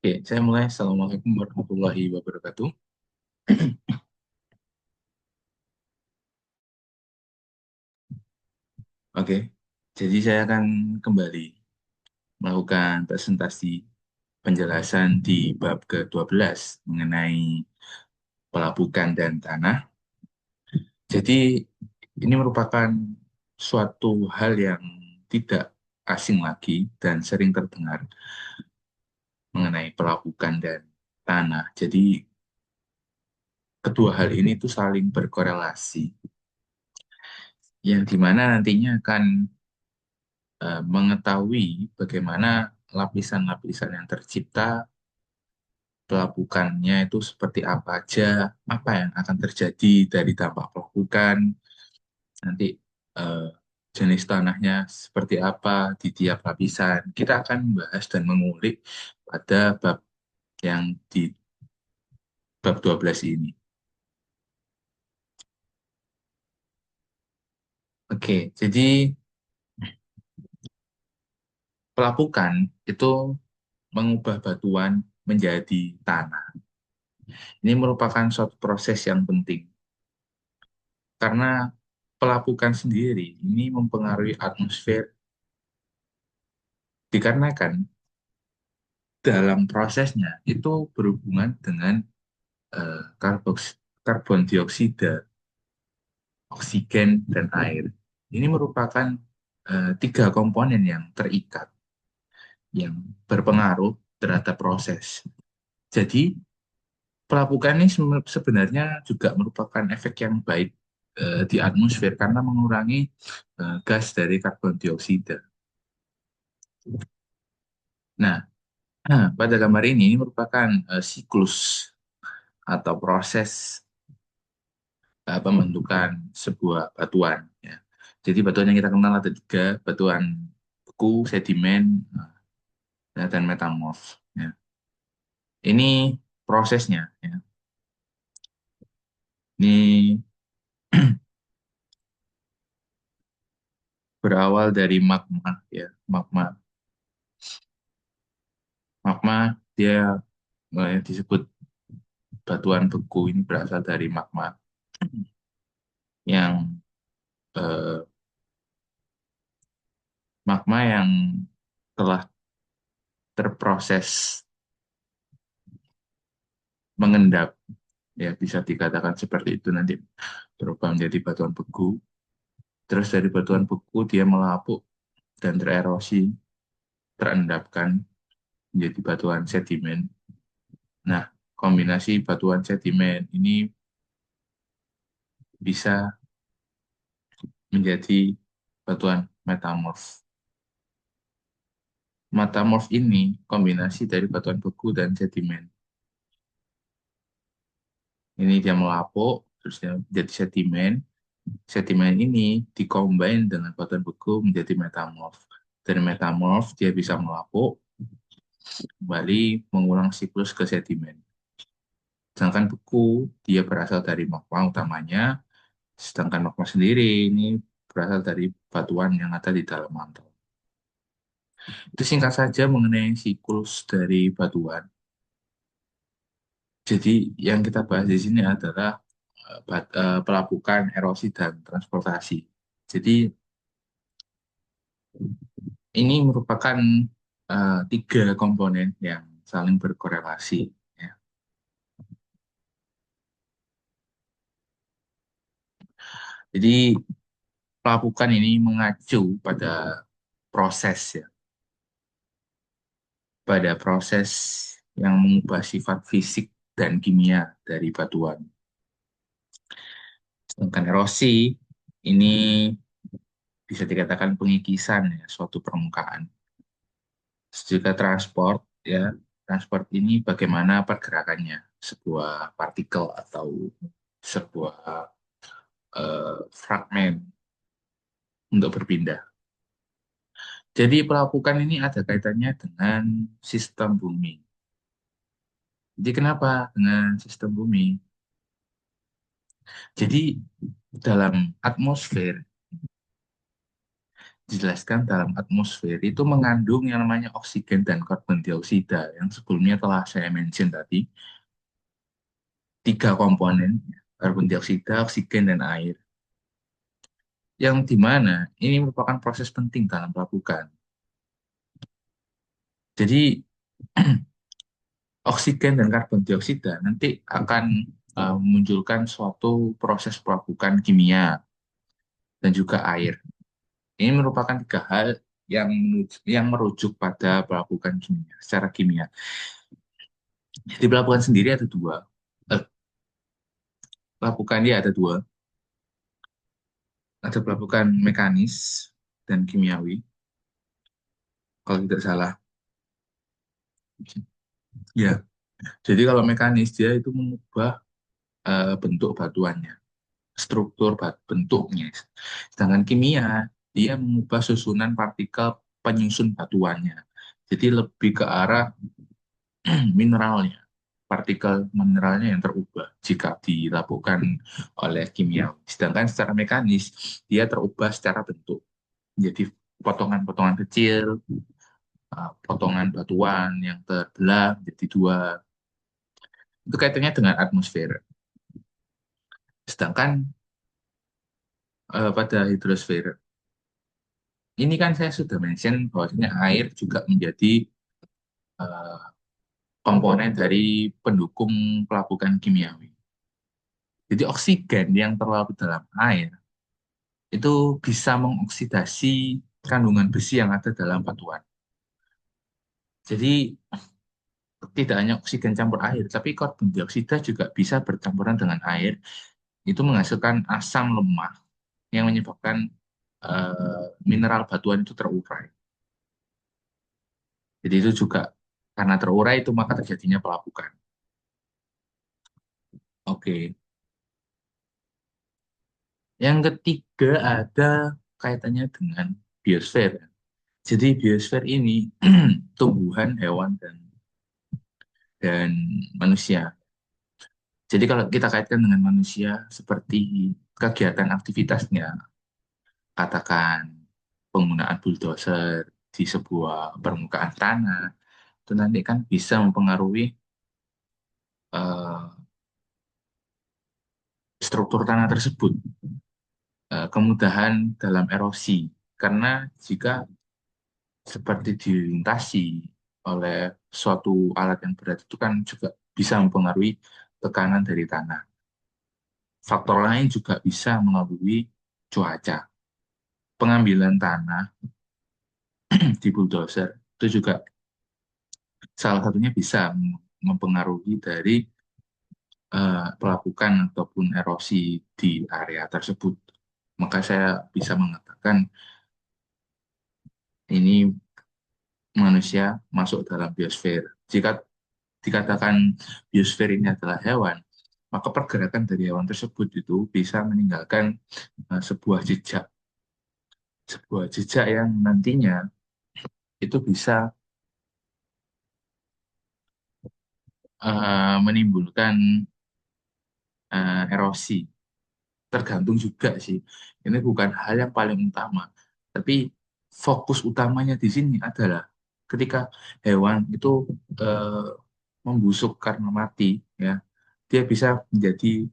Oke, saya mulai. Assalamualaikum warahmatullahi wabarakatuh. Oke, jadi saya akan kembali melakukan presentasi penjelasan di bab ke-12 mengenai pelabukan dan tanah. Jadi ini merupakan suatu hal yang tidak asing lagi dan sering terdengar mengenai pelabukan dan tanah. Jadi kedua hal ini tuh saling berkorelasi, yang dimana nantinya akan mengetahui bagaimana lapisan-lapisan yang tercipta, pelabukannya itu seperti apa aja, apa yang akan terjadi dari dampak pelabukan, nanti eh, jenis tanahnya seperti apa di tiap lapisan. Kita akan membahas dan mengulik pada bab yang di bab 12 ini. Oke, jadi pelabukan itu mengubah batuan menjadi tanah. Ini merupakan suatu proses yang penting karena pelapukan sendiri ini mempengaruhi atmosfer dikarenakan dalam prosesnya itu berhubungan dengan karbon dioksida, oksigen, dan air. Ini merupakan tiga komponen yang terikat, yang berpengaruh terhadap proses. Jadi, pelapukan ini sebenarnya juga merupakan efek yang baik di atmosfer karena mengurangi gas dari karbon dioksida. Nah, pada gambar ini merupakan siklus atau proses pembentukan sebuah batuan. Ya. Jadi batuan yang kita kenal ada tiga, batuan beku, sedimen, dan metamorf. Ya. Ini prosesnya. Ya. Ini berawal dari magma. Ya. Magma dia disebut batuan beku ini berasal dari magma yang eh, magma yang telah terproses mengendap, ya bisa dikatakan seperti itu, nanti berubah menjadi batuan beku. Terus dari batuan beku dia melapuk dan tererosi, terendapkan menjadi batuan sedimen. Nah, kombinasi batuan sedimen ini bisa menjadi batuan metamorf. Metamorf ini kombinasi dari batuan beku dan sedimen. Ini dia melapuk, terus dia jadi sedimen. Sedimen ini dikombin dengan batuan beku menjadi metamorf. Dari metamorf dia bisa melapuk, kembali mengulang siklus ke sedimen. Sedangkan beku dia berasal dari magma utamanya, sedangkan magma sendiri ini berasal dari batuan yang ada di dalam mantel. Itu singkat saja mengenai siklus dari batuan. Jadi yang kita bahas di sini adalah pelapukan, erosi, dan transportasi. Jadi ini merupakan tiga komponen yang saling berkorelasi. Ya. Jadi pelapukan ini mengacu pada proses, ya, pada proses yang mengubah sifat fisik dan kimia dari batuan. Sedangkan erosi ini bisa dikatakan pengikisan, ya, suatu permukaan. Juga transport, ya, transport ini bagaimana pergerakannya sebuah partikel atau sebuah fragmen untuk berpindah. Jadi pelapukan ini ada kaitannya dengan sistem bumi. Jadi kenapa dengan sistem bumi? Jadi dalam atmosfer dijelaskan dalam atmosfer itu mengandung yang namanya oksigen dan karbon dioksida yang sebelumnya telah saya mention tadi, tiga komponen, karbon dioksida, oksigen, dan air, yang dimana ini merupakan proses penting dalam pelapukan. Jadi oksigen dan karbon dioksida nanti akan memunculkan suatu proses pelapukan kimia dan juga air. Ini merupakan tiga hal yang merujuk pada pelapukan kimia secara kimia. Di pelapukan sendiri ada dua. Pelapukan dia ada dua. Ada pelapukan mekanis dan kimiawi, kalau tidak salah. Ya, jadi kalau mekanis dia itu mengubah bentuk batuannya, struktur bentuknya. Sedangkan kimia dia mengubah susunan partikel penyusun batuannya. Jadi lebih ke arah mineralnya, partikel mineralnya yang terubah jika dilakukan oleh kimia. Sedangkan secara mekanis dia terubah secara bentuk. Jadi potongan-potongan kecil, potongan batuan yang terbelah menjadi dua. Itu kaitannya dengan atmosfer. Sedangkan pada hidrosfer, ini kan saya sudah mention bahwasanya air juga menjadi eh, komponen dari pendukung pelapukan kimiawi. Jadi oksigen yang terlarut dalam air itu bisa mengoksidasi kandungan besi yang ada dalam batuan. Jadi tidak hanya oksigen campur air, tapi karbon dioksida juga bisa bercampuran dengan air. Itu menghasilkan asam lemah yang menyebabkan mineral batuan itu terurai. Jadi itu juga karena terurai itu maka terjadinya pelapukan. Oke. Yang ketiga ada kaitannya dengan biosfer. Jadi biosfer ini tumbuhan, hewan, dan manusia. Jadi kalau kita kaitkan dengan manusia seperti kegiatan aktivitasnya, katakan penggunaan bulldozer di sebuah permukaan tanah, itu nanti kan bisa mempengaruhi eh, struktur tanah tersebut, kemudahan dalam erosi. Karena jika seperti dilintasi oleh suatu alat yang berat itu kan juga bisa mempengaruhi tekanan dari tanah. Faktor lain juga bisa melalui cuaca. Pengambilan tanah di bulldozer itu juga salah satunya bisa mempengaruhi dari pelapukan ataupun erosi di area tersebut. Maka saya bisa mengatakan ini manusia masuk dalam biosfer. Jika dikatakan biosfer ini adalah hewan, maka pergerakan dari hewan tersebut itu bisa meninggalkan sebuah jejak yang nantinya itu bisa menimbulkan erosi. Tergantung juga sih. Ini bukan hal yang paling utama, tapi fokus utamanya di sini adalah ketika hewan itu eh, membusuk karena mati, ya, dia bisa menjadi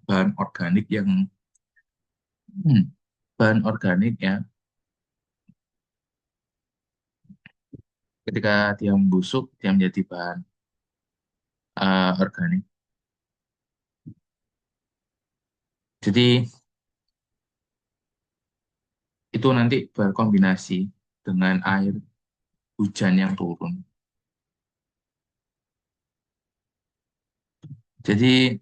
bahan organik hmm, bahan organik ya. Ketika dia membusuk, dia menjadi bahan organik. Jadi itu nanti berkombinasi dengan air hujan yang turun. Jadi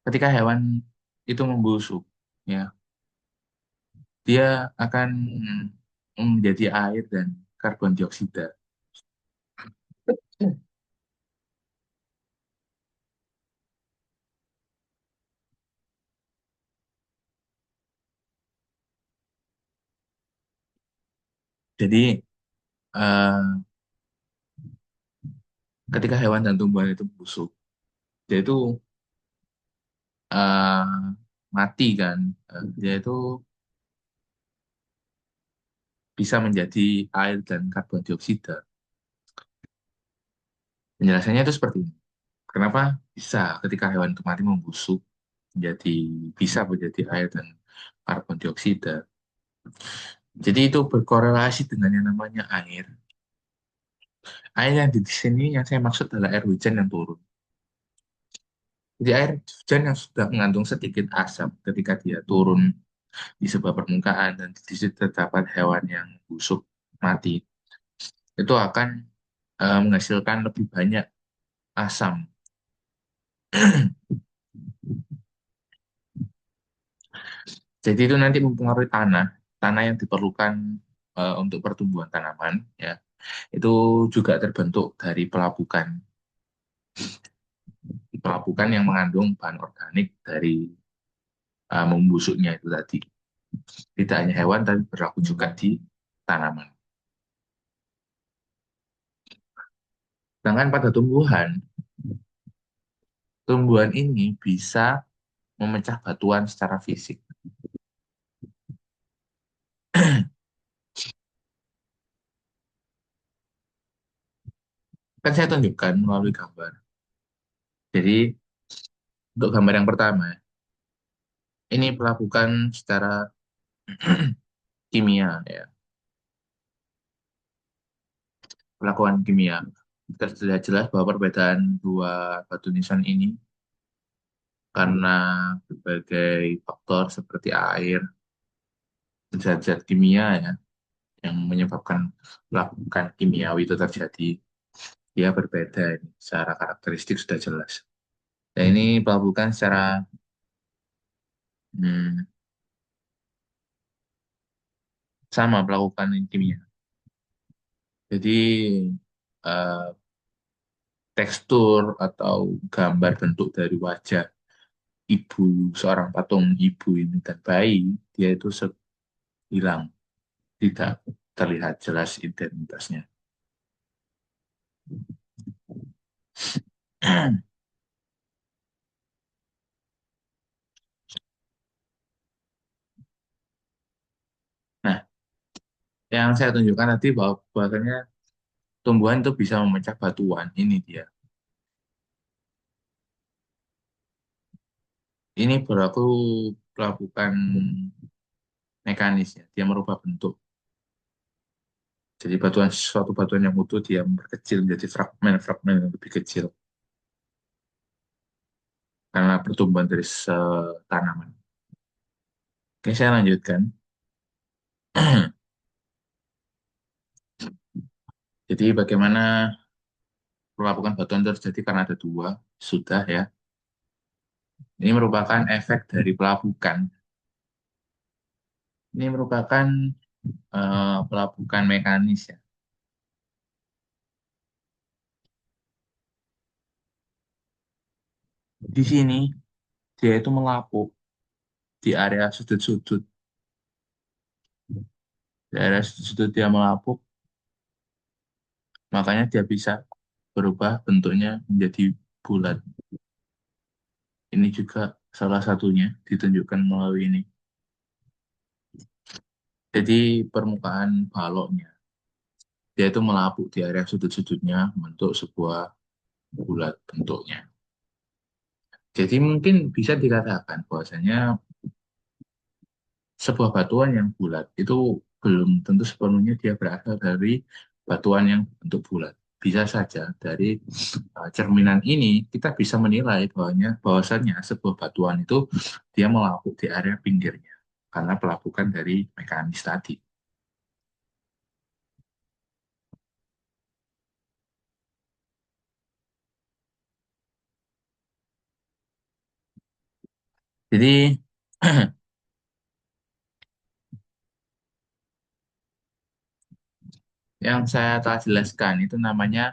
ketika hewan itu membusuk, ya, dia akan menjadi air dan karbon dioksida. Jadi eh, ketika hewan dan tumbuhan itu busuk, dia itu eh, mati kan. Dia itu bisa menjadi air dan karbon dioksida. Penjelasannya itu seperti ini. Kenapa bisa ketika hewan itu mati membusuk menjadi bisa menjadi air dan karbon dioksida. Jadi itu berkorelasi dengan yang namanya air. Air yang di sini yang saya maksud adalah air hujan yang turun. Jadi air hujan yang sudah mengandung sedikit asam ketika dia turun di sebuah permukaan dan di situ terdapat hewan yang busuk mati, itu akan menghasilkan lebih banyak asam. Jadi itu nanti mempengaruhi tanah, tanah yang diperlukan untuk pertumbuhan tanaman, ya, itu juga terbentuk dari pelapukan, pelapukan yang mengandung bahan organik dari membusuknya itu tadi. Tidak hanya hewan, tapi berlaku juga di tanaman. Sedangkan pada tumbuhan, tumbuhan ini bisa memecah batuan secara fisik. Kan saya tunjukkan melalui gambar. Jadi untuk gambar yang pertama, ini pelapukan secara kimia, ya, pelakuan kimia. Terlihat jelas bahwa perbedaan dua batu nisan ini karena berbagai faktor seperti air, zat-zat kimia, ya, yang menyebabkan pelapukan kimiawi itu terjadi. Dia berbeda ini, secara karakteristik sudah jelas. Dan ini pelapukan secara hmm, sama pelapukan kimia. Jadi eh, tekstur atau gambar bentuk dari wajah ibu, seorang patung ibu ini dan bayi, dia itu hilang, tidak terlihat jelas identitasnya. Nah, yang saya tunjukkan tadi bahwa bahwasanya tumbuhan itu bisa memecah batuan, ini dia. Ini berlaku pelapukan mekanis, ya. Dia merubah bentuk. Jadi batuan suatu batuan yang utuh dia memperkecil menjadi fragmen-fragmen yang lebih kecil karena pertumbuhan dari tanaman. Oke, saya lanjutkan. Jadi bagaimana pelapukan batuan terjadi karena ada dua, sudah, ya. Ini merupakan efek dari pelapukan. Ini merupakan pelapukan mekanis, ya. Di sini dia itu melapuk di area sudut-sudut. Di area sudut-sudut dia melapuk, makanya dia bisa berubah bentuknya menjadi bulat. Ini juga salah satunya ditunjukkan melalui ini. Jadi permukaan baloknya, dia itu melapuk di area sudut-sudutnya membentuk sebuah bulat bentuknya. Jadi mungkin bisa dikatakan bahwasanya sebuah batuan yang bulat itu belum tentu sepenuhnya dia berasal dari batuan yang bentuk bulat. Bisa saja dari cerminan ini kita bisa menilai bahwasanya sebuah batuan itu dia melapuk di area pinggirnya karena pelapukan dari mekanis tadi. Jadi yang saya telah jelaskan itu namanya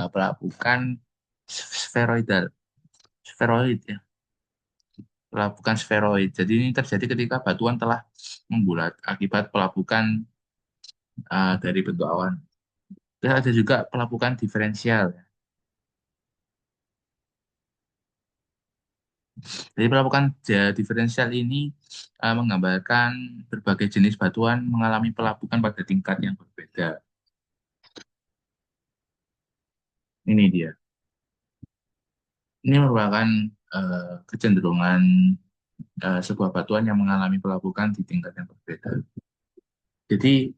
pelapukan sferoidal, sferoid, ya, pelapukan sferoid. Jadi ini terjadi ketika batuan telah membulat akibat pelapukan dari bentuk awan. Dan ada juga pelapukan diferensial, ya. Jadi pelapukan diferensial ini menggambarkan berbagai jenis batuan mengalami pelapukan pada tingkat yang berbeda. Ini dia. Ini merupakan kecenderungan sebuah batuan yang mengalami pelapukan di tingkat yang berbeda. Jadi,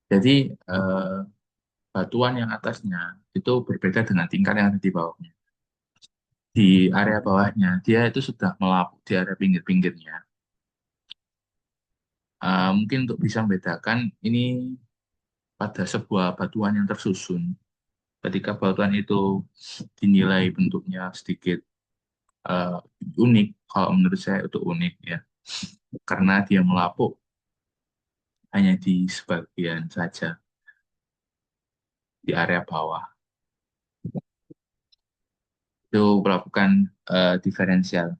jadi eh, batuan yang atasnya itu berbeda dengan tingkat yang ada di bawahnya. Di area bawahnya, dia itu sudah melapuk di area pinggir-pinggirnya. Mungkin untuk bisa membedakan ini pada sebuah batuan yang tersusun. Ketika batuan itu dinilai bentuknya sedikit eh, unik, kalau menurut saya itu unik ya, karena dia melapuk hanya di sebagian saja di area bawah. Itu melakukan diferensial.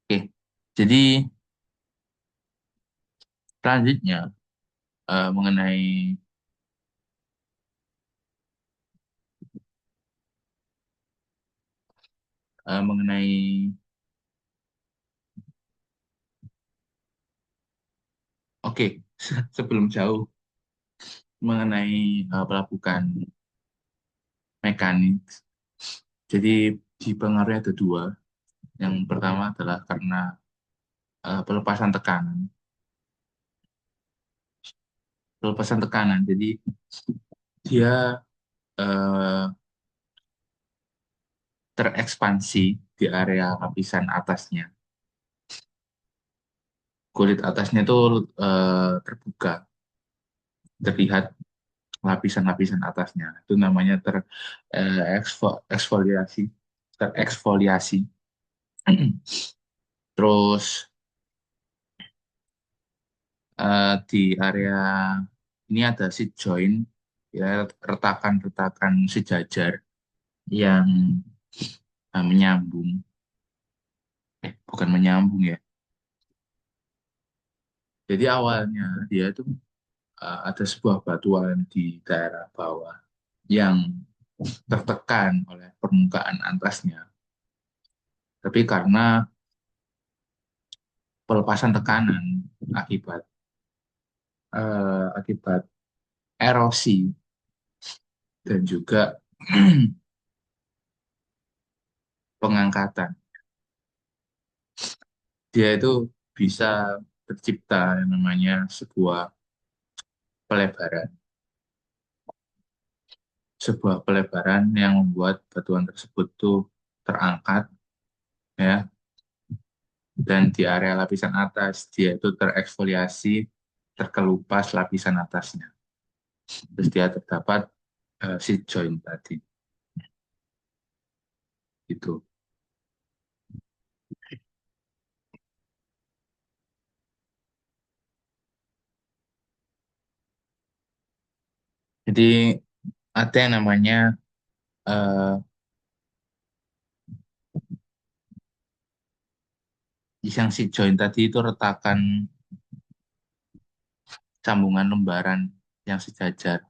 Oke, jadi selanjutnya mengenai mengenai oke sebelum jauh mengenai pelapukan mekanik. Jadi dipengaruhi ada dua. Yang pertama adalah karena pelepasan tekanan. Pelepasan tekanan. Jadi dia eh, terekspansi di area lapisan atasnya. Kulit atasnya itu terbuka, terlihat lapisan-lapisan atasnya. Itu namanya eksfoliasi, tereksfoliasi. Terus di area ini ada seat joint, ya retakan-retakan sejajar yang menyambung, bukan menyambung ya. Jadi awalnya dia itu ada sebuah batuan di daerah bawah yang tertekan oleh permukaan atasnya. Tapi karena pelepasan tekanan akibat akibat erosi dan juga pengangkatan, dia itu bisa tercipta yang namanya sebuah pelebaran. Sebuah pelebaran yang membuat batuan tersebut tuh terangkat ya, dan di area lapisan atas dia itu tereksfoliasi, terkelupas lapisan atasnya. Terus dia terdapat seat joint tadi itu. Jadi ada yang namanya eh, yang seat joint tadi itu retakan sambungan lembaran yang sejajar,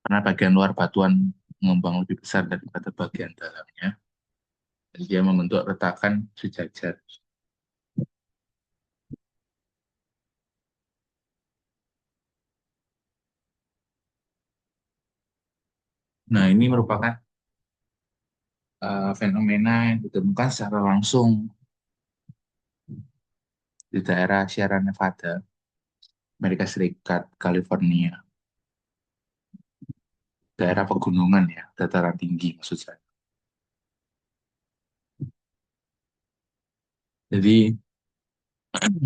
karena bagian luar batuan mengembang lebih besar daripada bagian dalamnya. Jadi dia membentuk retakan sejajar. Nah, ini merupakan fenomena yang ditemukan secara langsung di daerah Sierra Nevada, Amerika Serikat, California, daerah pegunungan ya, dataran tinggi maksud saya. Jadi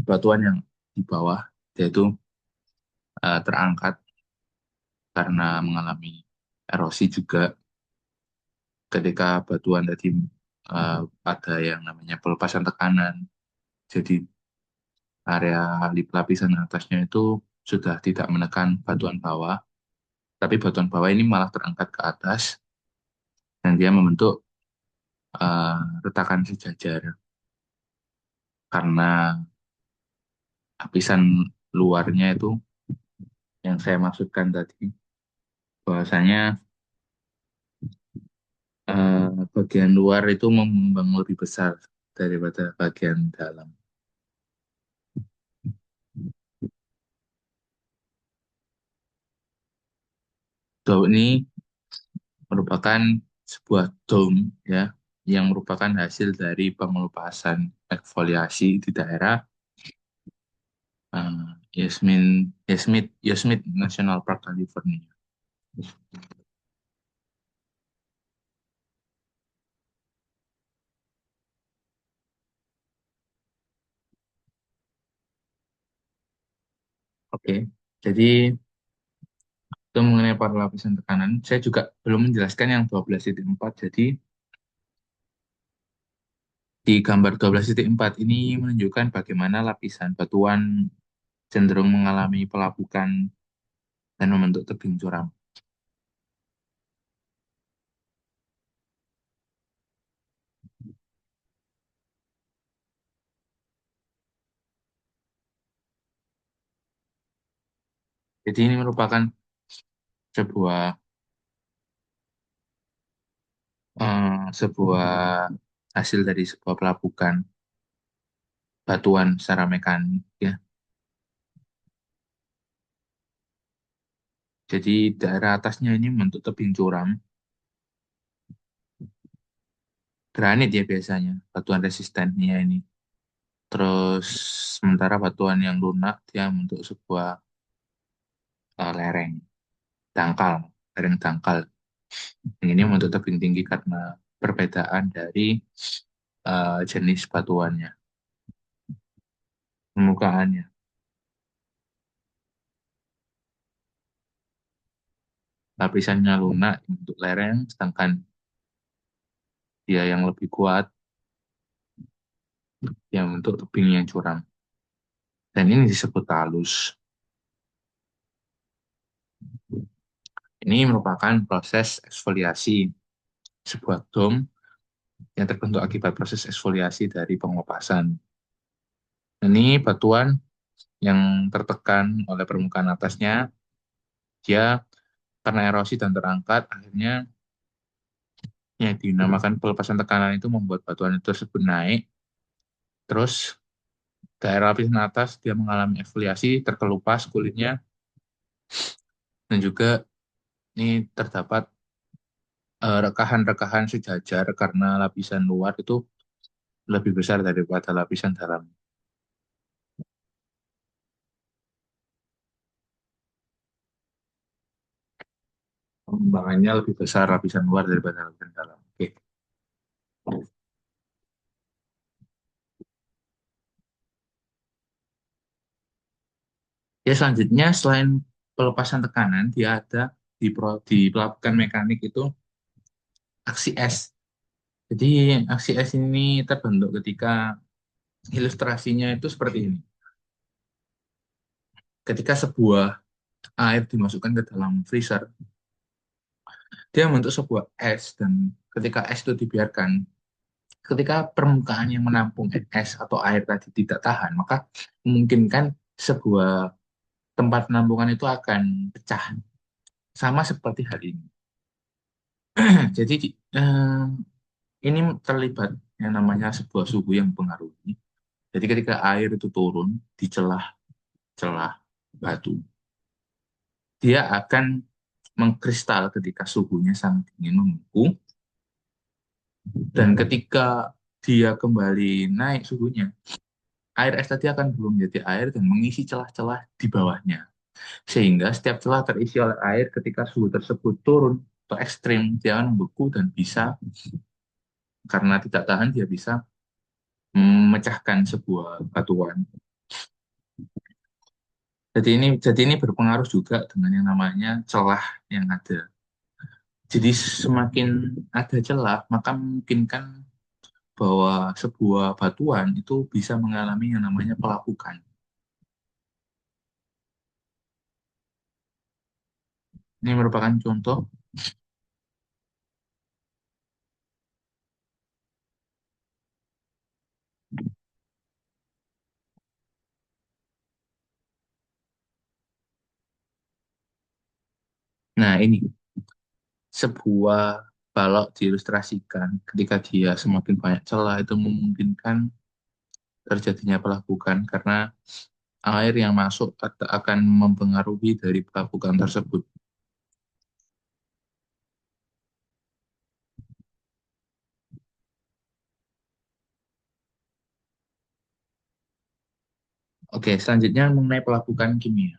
batuan yang di bawah yaitu terangkat karena mengalami erosi juga ketika batuan tadi eh, ada yang namanya pelepasan tekanan. Jadi area lapisan atasnya itu sudah tidak menekan batuan bawah, tapi batuan bawah ini malah terangkat ke atas dan dia membentuk eh, retakan sejajar karena lapisan luarnya itu yang saya maksudkan tadi bahwasanya bagian luar itu mengembang lebih besar daripada bagian dalam. So, ini merupakan sebuah dome ya yang merupakan hasil dari pengelupasan eksfoliasi di daerah Yosemite National Park, California. Oke, jadi itu mengenai para lapisan tekanan. Saya juga belum menjelaskan yang 12,4. Jadi di gambar 12,4 ini menunjukkan bagaimana lapisan batuan cenderung mengalami pelapukan dan membentuk tebing curam. Jadi ini merupakan sebuah sebuah hasil dari sebuah pelapukan batuan secara mekanik ya. Jadi daerah atasnya ini membentuk tebing curam, granit ya biasanya, batuan resistennya ini. Terus sementara batuan yang lunak dia membentuk sebuah lereng dangkal, lereng dangkal. Yang ini membentuk tebing tinggi karena perbedaan dari jenis batuannya, permukaannya. Lapisannya lunak untuk lereng, sedangkan dia yang lebih kuat yang untuk tebing yang curam. Dan ini disebut talus. Ini merupakan proses eksfoliasi sebuah dom yang terbentuk akibat proses eksfoliasi dari pengopasan. Ini batuan yang tertekan oleh permukaan atasnya, dia karena erosi dan terangkat, akhirnya yang dinamakan pelepasan tekanan itu membuat batuan itu tersebut naik. Terus daerah lapisan atas dia mengalami eksfoliasi, terkelupas kulitnya, dan juga ini terdapat rekahan-rekahan sejajar karena lapisan luar itu lebih besar daripada lapisan dalam. Pengembangannya lebih besar lapisan luar daripada lapisan dalam. Oke. Ya selanjutnya selain pelepasan tekanan, dia ada di pelabuhan mekanik itu aksi es. Jadi aksi es ini terbentuk ketika ilustrasinya itu seperti ini. Ketika sebuah air dimasukkan ke dalam freezer, dia membentuk sebuah es dan ketika es itu dibiarkan, ketika permukaan yang menampung es atau air tadi tidak tahan, maka memungkinkan sebuah tempat penampungan itu akan pecah. Sama seperti hal ini. Jadi ini terlibat yang namanya sebuah suhu yang mempengaruhi. Jadi ketika air itu turun di celah-celah batu, dia akan mengkristal ketika suhunya sangat dingin membeku. Dan ketika dia kembali naik suhunya, air es tadi akan belum menjadi air dan mengisi celah-celah di bawahnya. Sehingga setiap celah terisi oleh air ketika suhu tersebut turun atau ekstrim, dia akan membeku dan bisa, karena tidak tahan, dia bisa memecahkan sebuah batuan. Jadi ini berpengaruh juga dengan yang namanya celah yang ada. Jadi semakin ada celah, maka memungkinkan bahwa sebuah batuan itu bisa mengalami yang namanya pelapukan. Ini merupakan contoh Nah, ini sebuah balok diilustrasikan ketika dia semakin banyak celah itu memungkinkan terjadinya pelapukan karena air yang masuk akan mempengaruhi dari pelapukan tersebut. Oke, selanjutnya mengenai pelapukan kimia.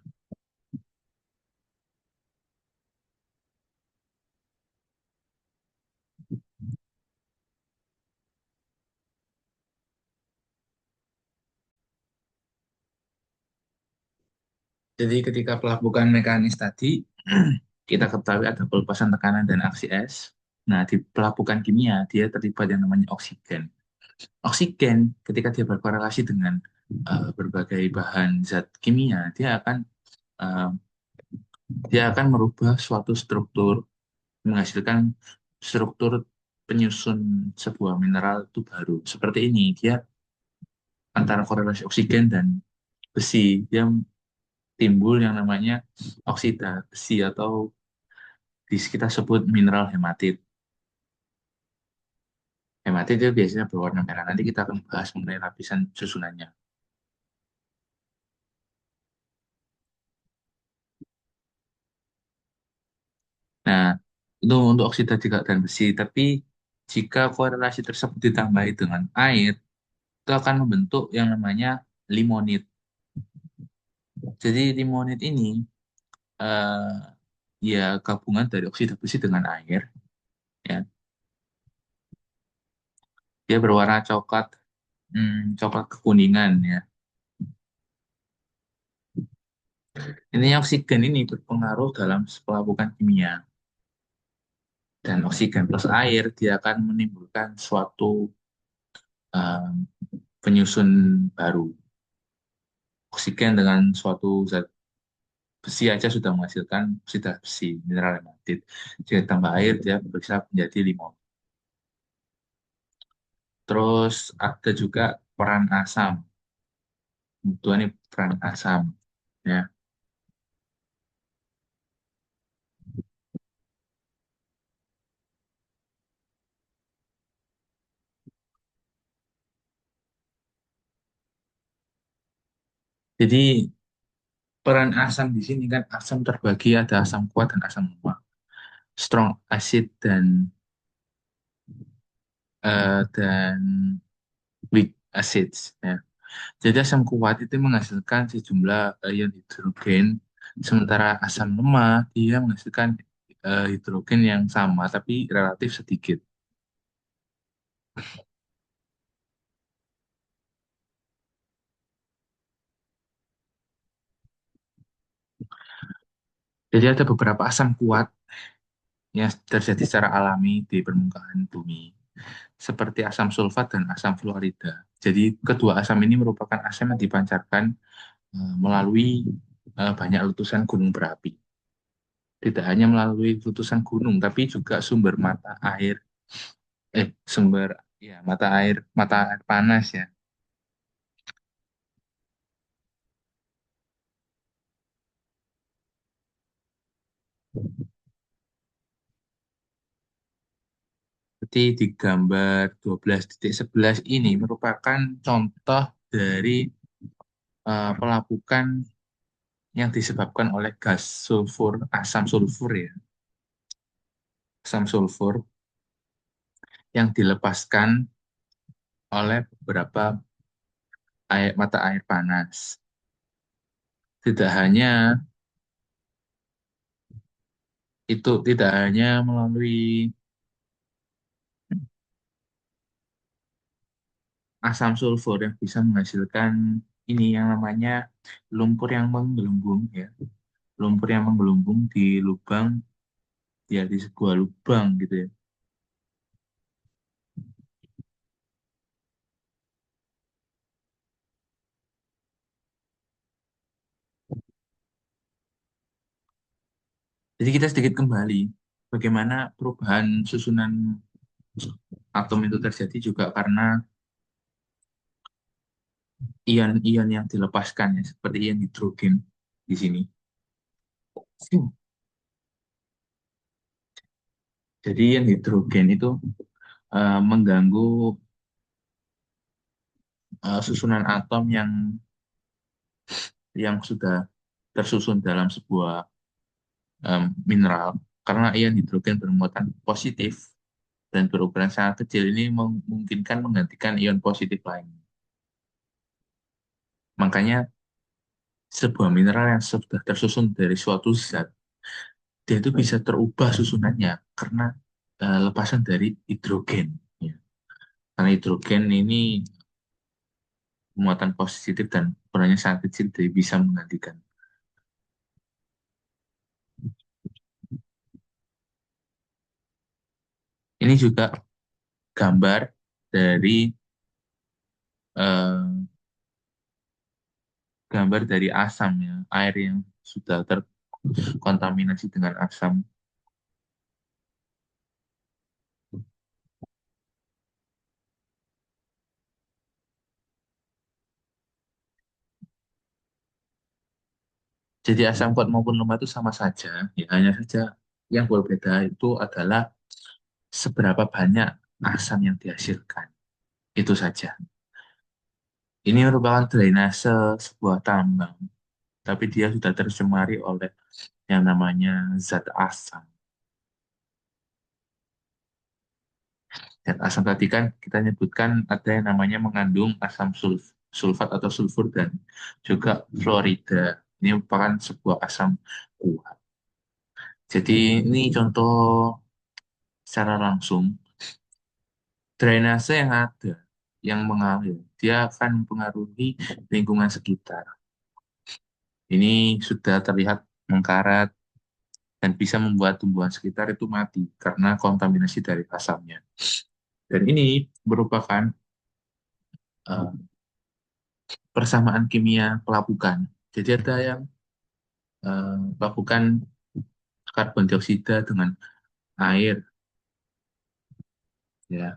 Jadi ketika pelapukan mekanis tadi, kita ketahui ada pelepasan tekanan dan aksi es. Nah, di pelapukan kimia, dia terlibat yang namanya oksigen. Oksigen, ketika dia berkorelasi dengan berbagai bahan zat kimia, uh, dia akan merubah suatu struktur, menghasilkan struktur penyusun sebuah mineral itu baru. Seperti ini, dia antara korelasi oksigen dan besi, dia timbul yang namanya oksida besi atau kita sebut mineral hematit. Hematit itu biasanya berwarna merah. Nanti kita akan bahas mengenai lapisan susunannya. Nah, itu untuk oksida juga dan besi. Tapi jika korelasi tersebut ditambahi dengan air, itu akan membentuk yang namanya limonit. Jadi limonit ini eh, ya gabungan dari oksida besi dengan air. Ya, dia berwarna coklat, coklat kekuningan ya. Ini oksigen ini berpengaruh dalam pelapukan kimia. Dan oksigen plus air dia akan menimbulkan suatu um, penyusun baru. Oksigen dengan suatu zat besi aja sudah menghasilkan oksida besi, mineral hematit. Jika tambah air dia bisa menjadi limon. Terus ada juga peran asam. Itu ini peran asam. Ya. Jadi peran asam di sini kan asam terbagi ada asam kuat dan asam lemah. Strong acid dan weak acids. Ya. Jadi asam kuat itu menghasilkan sejumlah ion hidrogen, sementara asam lemah dia menghasilkan hidrogen yang sama tapi relatif sedikit. Jadi ada beberapa asam kuat yang terjadi secara alami di permukaan bumi, seperti asam sulfat dan asam fluorida. Jadi kedua asam ini merupakan asam yang dipancarkan melalui banyak letusan gunung berapi. Tidak hanya melalui letusan gunung, tapi juga sumber mata air, sumber ya mata air panas ya. Seperti di gambar 12.11 ini merupakan contoh dari pelapukan yang disebabkan oleh gas sulfur, asam sulfur ya, asam sulfur yang dilepaskan oleh beberapa mata air panas. Tidak hanya tidak hanya melalui asam sulfur yang bisa menghasilkan ini yang namanya lumpur yang menggelembung ya, lumpur yang menggelembung di lubang ya di sebuah lubang gitu ya. Jadi kita sedikit kembali bagaimana perubahan susunan atom itu terjadi juga karena ion-ion yang dilepaskan ya, seperti ion hidrogen di sini. Jadi yang hidrogen itu mengganggu susunan atom yang sudah tersusun dalam sebuah mineral, karena ion hidrogen bermuatan positif dan berukuran sangat kecil ini memungkinkan menggantikan ion positif lain. Makanya sebuah mineral yang sudah tersusun dari suatu zat, dia itu bisa terubah susunannya karena lepasan dari hidrogen. Ya. Karena hidrogen ini muatan positif dan ukurannya sangat kecil, jadi bisa menggantikan. Ini juga gambar dari eh, gambar dari asam ya, air yang sudah terkontaminasi dengan asam. Jadi asam kuat maupun lemah itu sama saja, ya hanya saja yang berbeda itu adalah seberapa banyak asam yang dihasilkan. Itu saja. Ini merupakan drainase sebuah tambang, tapi dia sudah tercemari oleh yang namanya zat asam. Dan asam tadi kan kita nyebutkan ada yang namanya mengandung asam sulfat atau sulfur dan juga fluorida. Ini merupakan sebuah asam kuat. Jadi ini contoh secara langsung drainase yang ada yang mengalir, dia akan mempengaruhi lingkungan sekitar. Ini sudah terlihat mengkarat dan bisa membuat tumbuhan sekitar itu mati karena kontaminasi dari asamnya. Dan ini merupakan uh, persamaan kimia pelapukan. Jadi ada yang pelapukan karbon dioksida dengan air, ya.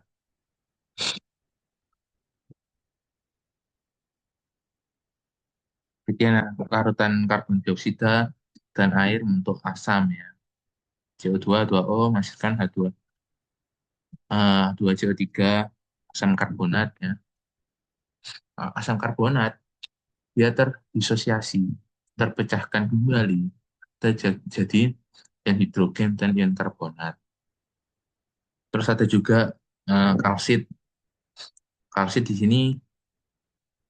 Jadi larutan karbon dioksida dan air membentuk asam ya. CO2, 2O menghasilkan H2, 2CO3, asam karbonat ya. Asam karbonat dia terdisosiasi, terpecahkan kembali, jadi ion hidrogen dan ion karbonat. Terus ada juga kalsit. Kalsit di sini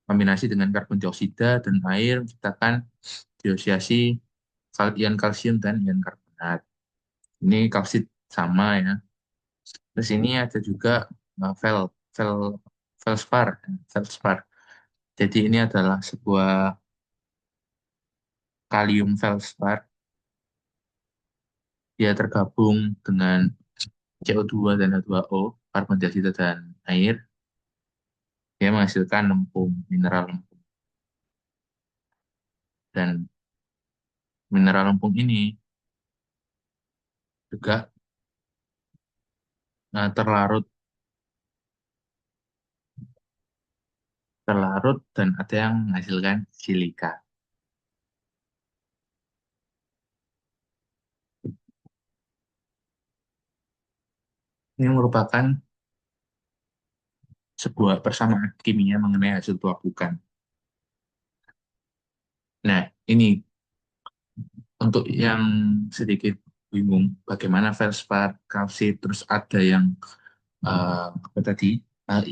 kombinasi dengan karbon dioksida dan air menciptakan disosiasi ion kalsium dan ion karbonat. Ini kalsit sama ya. Terus ini ada juga uh, fel, fel, felspar, felspar. Jadi ini adalah sebuah kalium felspar. Dia tergabung dengan CO2 dan H2O, karbon dioksida dan air. Dia menghasilkan lempung, mineral lempung. Dan mineral lempung ini juga terlarut terlarut dan ada yang menghasilkan silika. Ini merupakan sebuah persamaan kimia mengenai hasil pelapukan. Nah, ini untuk yang sedikit bingung, bagaimana felspar, kalsit, terus ada yang apa tadi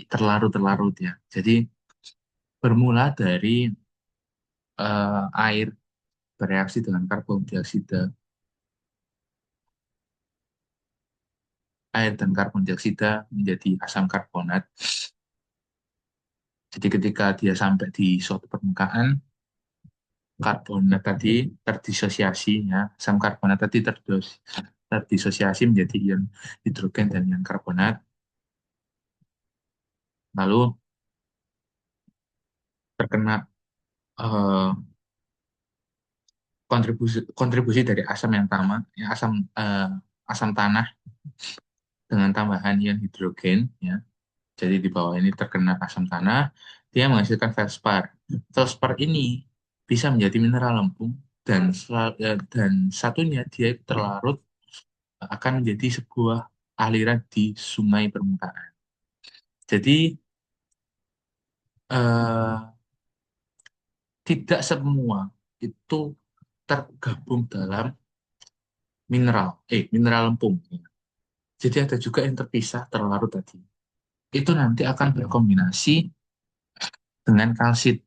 terlarut-terlarut ya. Jadi bermula dari air bereaksi dengan karbon dioksida, air dan karbon dioksida menjadi asam karbonat. Jadi ketika dia sampai di suatu permukaan, karbonat tadi terdisosiasi ya, asam karbonat tadi terdisosiasi menjadi ion hidrogen dan ion karbonat. Lalu terkena eh, kontribusi kontribusi dari asam yang sama, ya, asam tanah dengan tambahan ion hidrogen ya. Jadi di bawah ini terkena asam tanah, dia menghasilkan felspar. Felspar ini bisa menjadi mineral lempung dan dan satunya dia terlarut akan menjadi sebuah aliran di sungai permukaan. Jadi eh, tidak semua itu tergabung dalam mineral lempung. Jadi ada juga yang terpisah terlarut tadi. Itu nanti akan berkombinasi dengan kalsit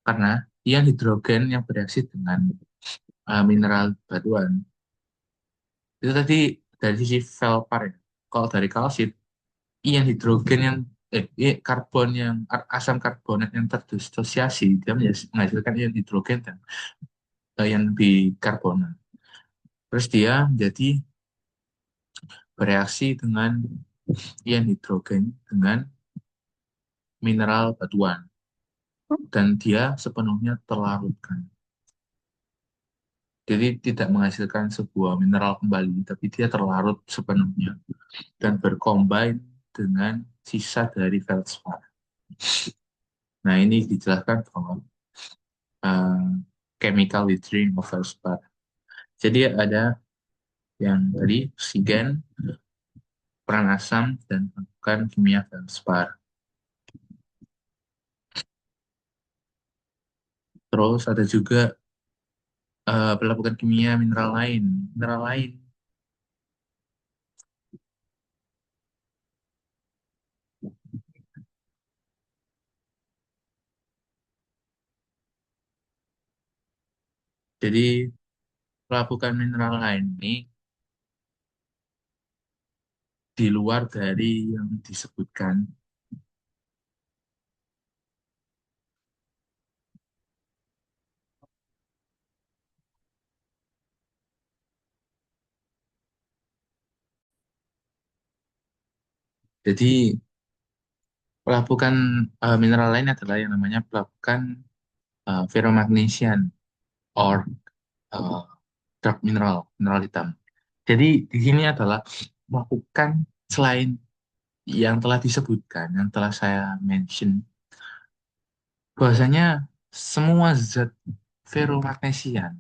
karena ion hidrogen yang bereaksi dengan mineral batuan itu tadi dari sisi Felpar ya. Kalau dari kalsit, ion hidrogen yang karbon yang asam karbonat yang terdisosiasi dia menghasilkan ion hidrogen dan ion bikarbonat. Terus dia menjadi bereaksi dengan ion hidrogen dengan mineral batuan dan dia sepenuhnya terlarutkan. Jadi tidak menghasilkan sebuah mineral kembali, tapi dia terlarut sepenuhnya dan bercombine dengan sisa dari feldspar. Nah, ini dijelaskan bahwa uh, chemical withdrawing of feldspar. Jadi ada yang tadi oksigen, peran asam, dan bukan kimia feldspar. Terus ada juga pelabuhan kimia mineral lain. Mineral lain. Jadi pelabuhan mineral lain ini di luar dari yang disebutkan. Jadi pelabuhan mineral lain adalah yang namanya pelabuhan ferromagnesian or uh, dark mineral, mineral hitam. Jadi di sini adalah melakukan selain yang telah disebutkan, yang telah saya mention, bahwasanya semua zat ferromagnesian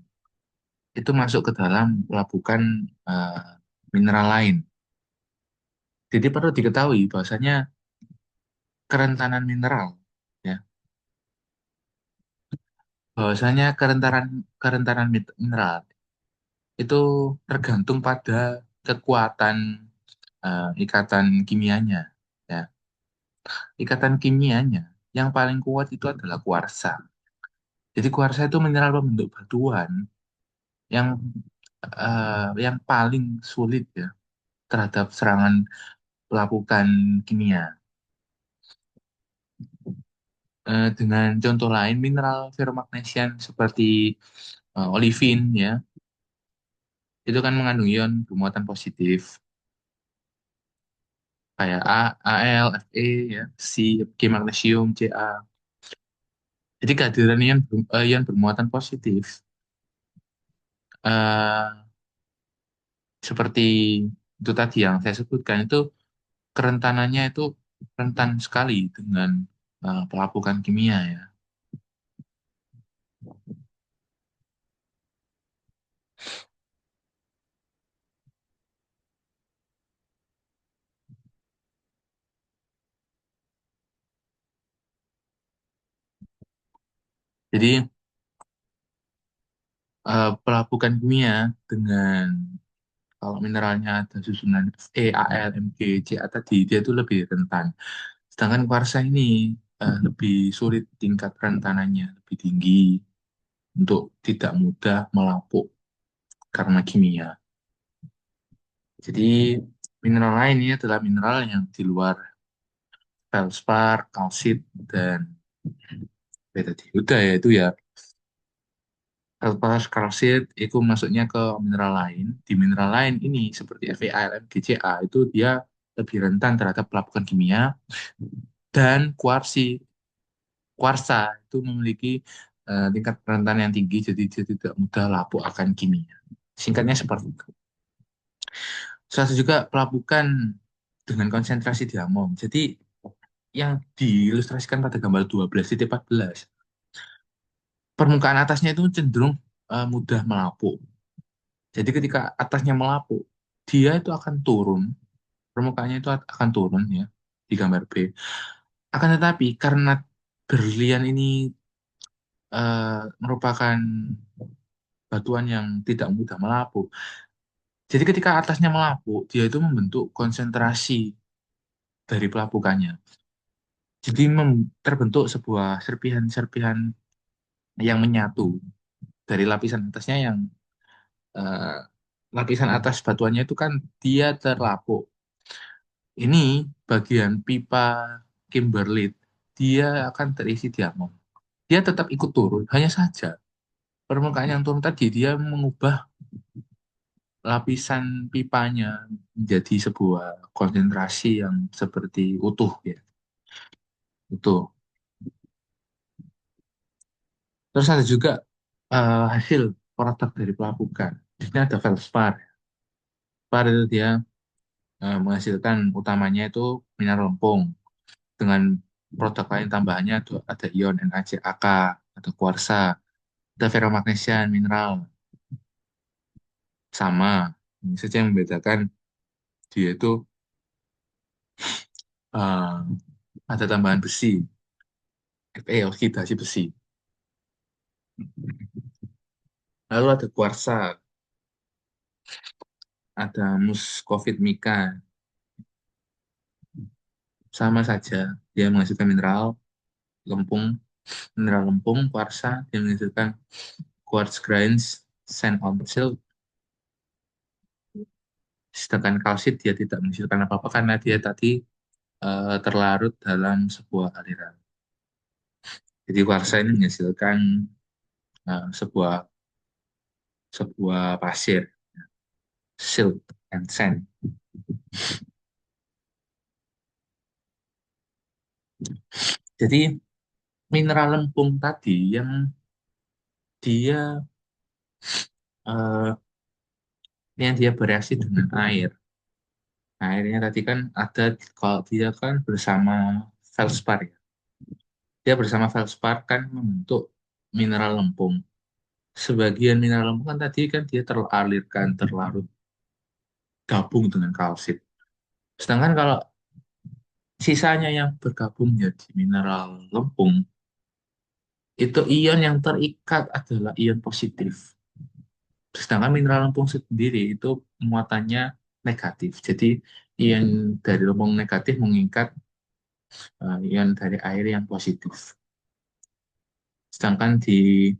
itu masuk ke dalam pelabuhan eh, mineral lain. Jadi perlu diketahui bahwasanya kerentanan mineral, ya, bahwasanya kerentanan mineral itu tergantung pada kekuatan ikatan kimianya. Ya. Ikatan kimianya yang paling kuat itu adalah kuarsa. Jadi kuarsa itu mineral pembentuk batuan yang yang paling sulit ya terhadap serangan pelapukan kimia. Dengan contoh lain, mineral ferromagnesian seperti olivin ya, itu kan mengandung ion bermuatan positif kayak Al, Fe ya, Si, G magnesium, Ca. Jadi kehadiran ion bermuatan positif eh, seperti itu tadi yang saya sebutkan itu kerentanannya itu rentan sekali dengan pelapukan kimia ya. Jadi pelapukan kimia dengan kalau mineralnya ada susunan Fe, Al, Mg, Ca tadi dia itu lebih rentan. Sedangkan kuarsa ini lebih sulit tingkat kerentanannya, lebih tinggi untuk tidak mudah melapuk karena kimia. Jadi mineral lain ini adalah mineral yang di luar felspar, kalsit, dan tadi. Udah ya itu ya. Felspar, kalsit itu masuknya ke mineral lain. Di mineral lain ini seperti FeAlM, GCa itu dia lebih rentan terhadap pelapukan kimia dan kuarsa itu memiliki tingkat kerentanan yang tinggi jadi dia tidak mudah lapuk akan kimia. Singkatnya seperti itu. Salah satu juga pelapukan dengan konsentrasi diamond. Jadi yang diilustrasikan pada gambar 12,14 permukaan atasnya itu cenderung mudah melapuk. Jadi ketika atasnya melapuk, dia itu akan turun, permukaannya itu akan turun ya di gambar B. Akan tetapi karena berlian ini merupakan batuan yang tidak mudah melapuk. Jadi ketika atasnya melapuk, dia itu membentuk konsentrasi dari pelapukannya. Jadi terbentuk sebuah serpihan-serpihan yang menyatu dari lapisan atasnya yang eh, lapisan atas batuannya itu kan dia terlapuk. Ini bagian pipa Kimberlite, dia akan terisi diamond. Dia tetap ikut turun, hanya saja permukaan yang turun tadi dia mengubah lapisan pipanya menjadi sebuah konsentrasi yang seperti utuh ya. Utuh. Terus ada juga hasil produk dari pelapukan. Di sini ada feldspar. Feldspar itu dia menghasilkan utamanya itu mineral lempung dengan produk lain tambahannya ada ion NaCl, ada kuarsa, ada ferromagnesia mineral sama. Ini saja yang membedakan dia itu eh, ada tambahan besi, oksidasi besi. Lalu ada kuarsa, ada muskovit mika, sama saja dia menghasilkan lempung, mineral lempung, kuarsa, dia menghasilkan quartz grains, sand on silt. Sedangkan kalsit dia tidak menghasilkan apa-apa karena dia tadi terlarut dalam sebuah aliran. Jadi kuarsa ini menghasilkan sebuah sebuah pasir, silt and sand. Jadi mineral lempung tadi dia eh, yang dia bereaksi dengan air. Nah, airnya tadi kan ada kalau dia kan bersama feldspar ya. Dia bersama feldspar kan membentuk mineral lempung. Sebagian mineral lempung kan tadi kan dia teralirkan, terlarut, gabung dengan kalsit. Sedangkan kalau sisanya yang bergabung jadi mineral lempung, itu ion yang terikat adalah ion positif. Sedangkan mineral lempung sendiri itu muatannya negatif. Jadi ion dari lempung negatif mengikat ion dari air yang positif. Sedangkan di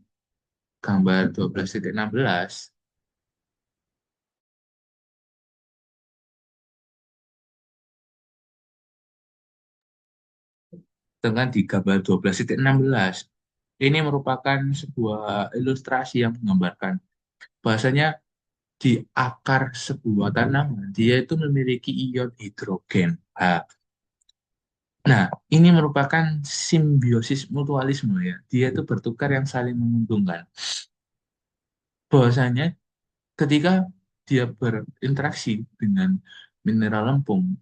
gambar 12.16, sedangkan di gambar 12.16, ini merupakan sebuah ilustrasi yang menggambarkan bahasanya di akar sebuah tanaman dia itu memiliki ion hidrogen H. Nah, ini merupakan simbiosis mutualisme ya. Dia itu bertukar yang saling menguntungkan. Bahwasanya ketika dia berinteraksi dengan mineral lempung,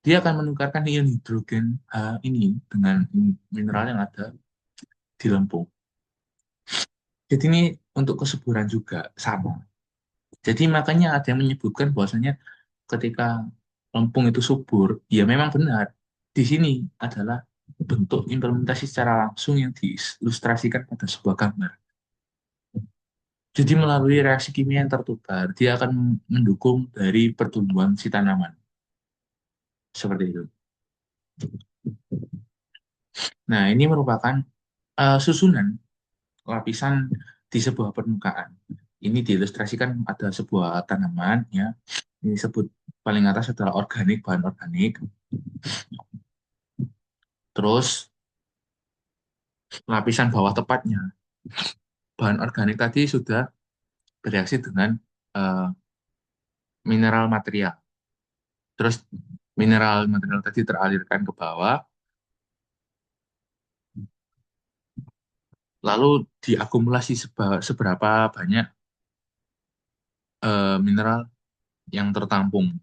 dia akan menukarkan ion hidrogen H ini dengan mineral yang ada di lempung. Jadi ini untuk kesuburan juga sama. Jadi makanya ada yang menyebutkan bahwasanya ketika lempung itu subur, ya memang benar. Di sini adalah bentuk implementasi secara langsung yang diilustrasikan pada sebuah gambar. Jadi melalui reaksi kimia yang tertukar, dia akan mendukung dari pertumbuhan si tanaman. Seperti itu. Nah, ini merupakan susunan lapisan di sebuah permukaan. Ini diilustrasikan ada sebuah tanaman, ya. Ini disebut paling atas adalah organik, bahan organik. Terus lapisan bawah tepatnya, bahan organik tadi sudah bereaksi dengan eh, mineral material. Terus mineral material tadi teralirkan ke bawah, lalu diakumulasi seberapa banyak mineral yang tertampung.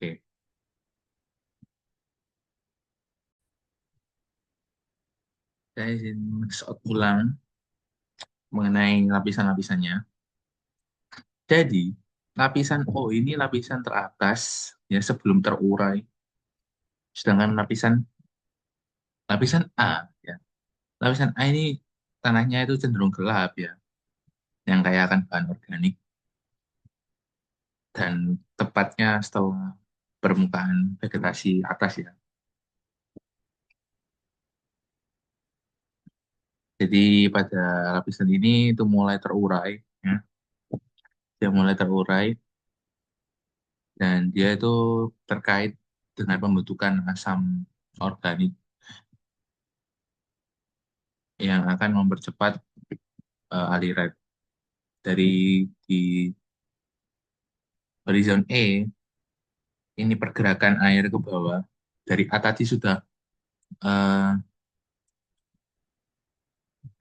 Oke. Saya izin shot ulang mengenai lapisan-lapisannya. Jadi, lapisan O ini lapisan teratas ya sebelum terurai. Sedangkan lapisan lapisan A ya. Lapisan A ini tanahnya itu cenderung gelap ya, yang kaya akan bahan organik dan tepatnya setelah permukaan vegetasi atas ya. Jadi pada lapisan ini itu mulai terurai ya. Dia mulai terurai dan dia itu terkait dengan pembentukan asam organik yang akan mempercepat aliran dari di horizon E. Ini pergerakan air ke bawah dari A tadi sudah eh,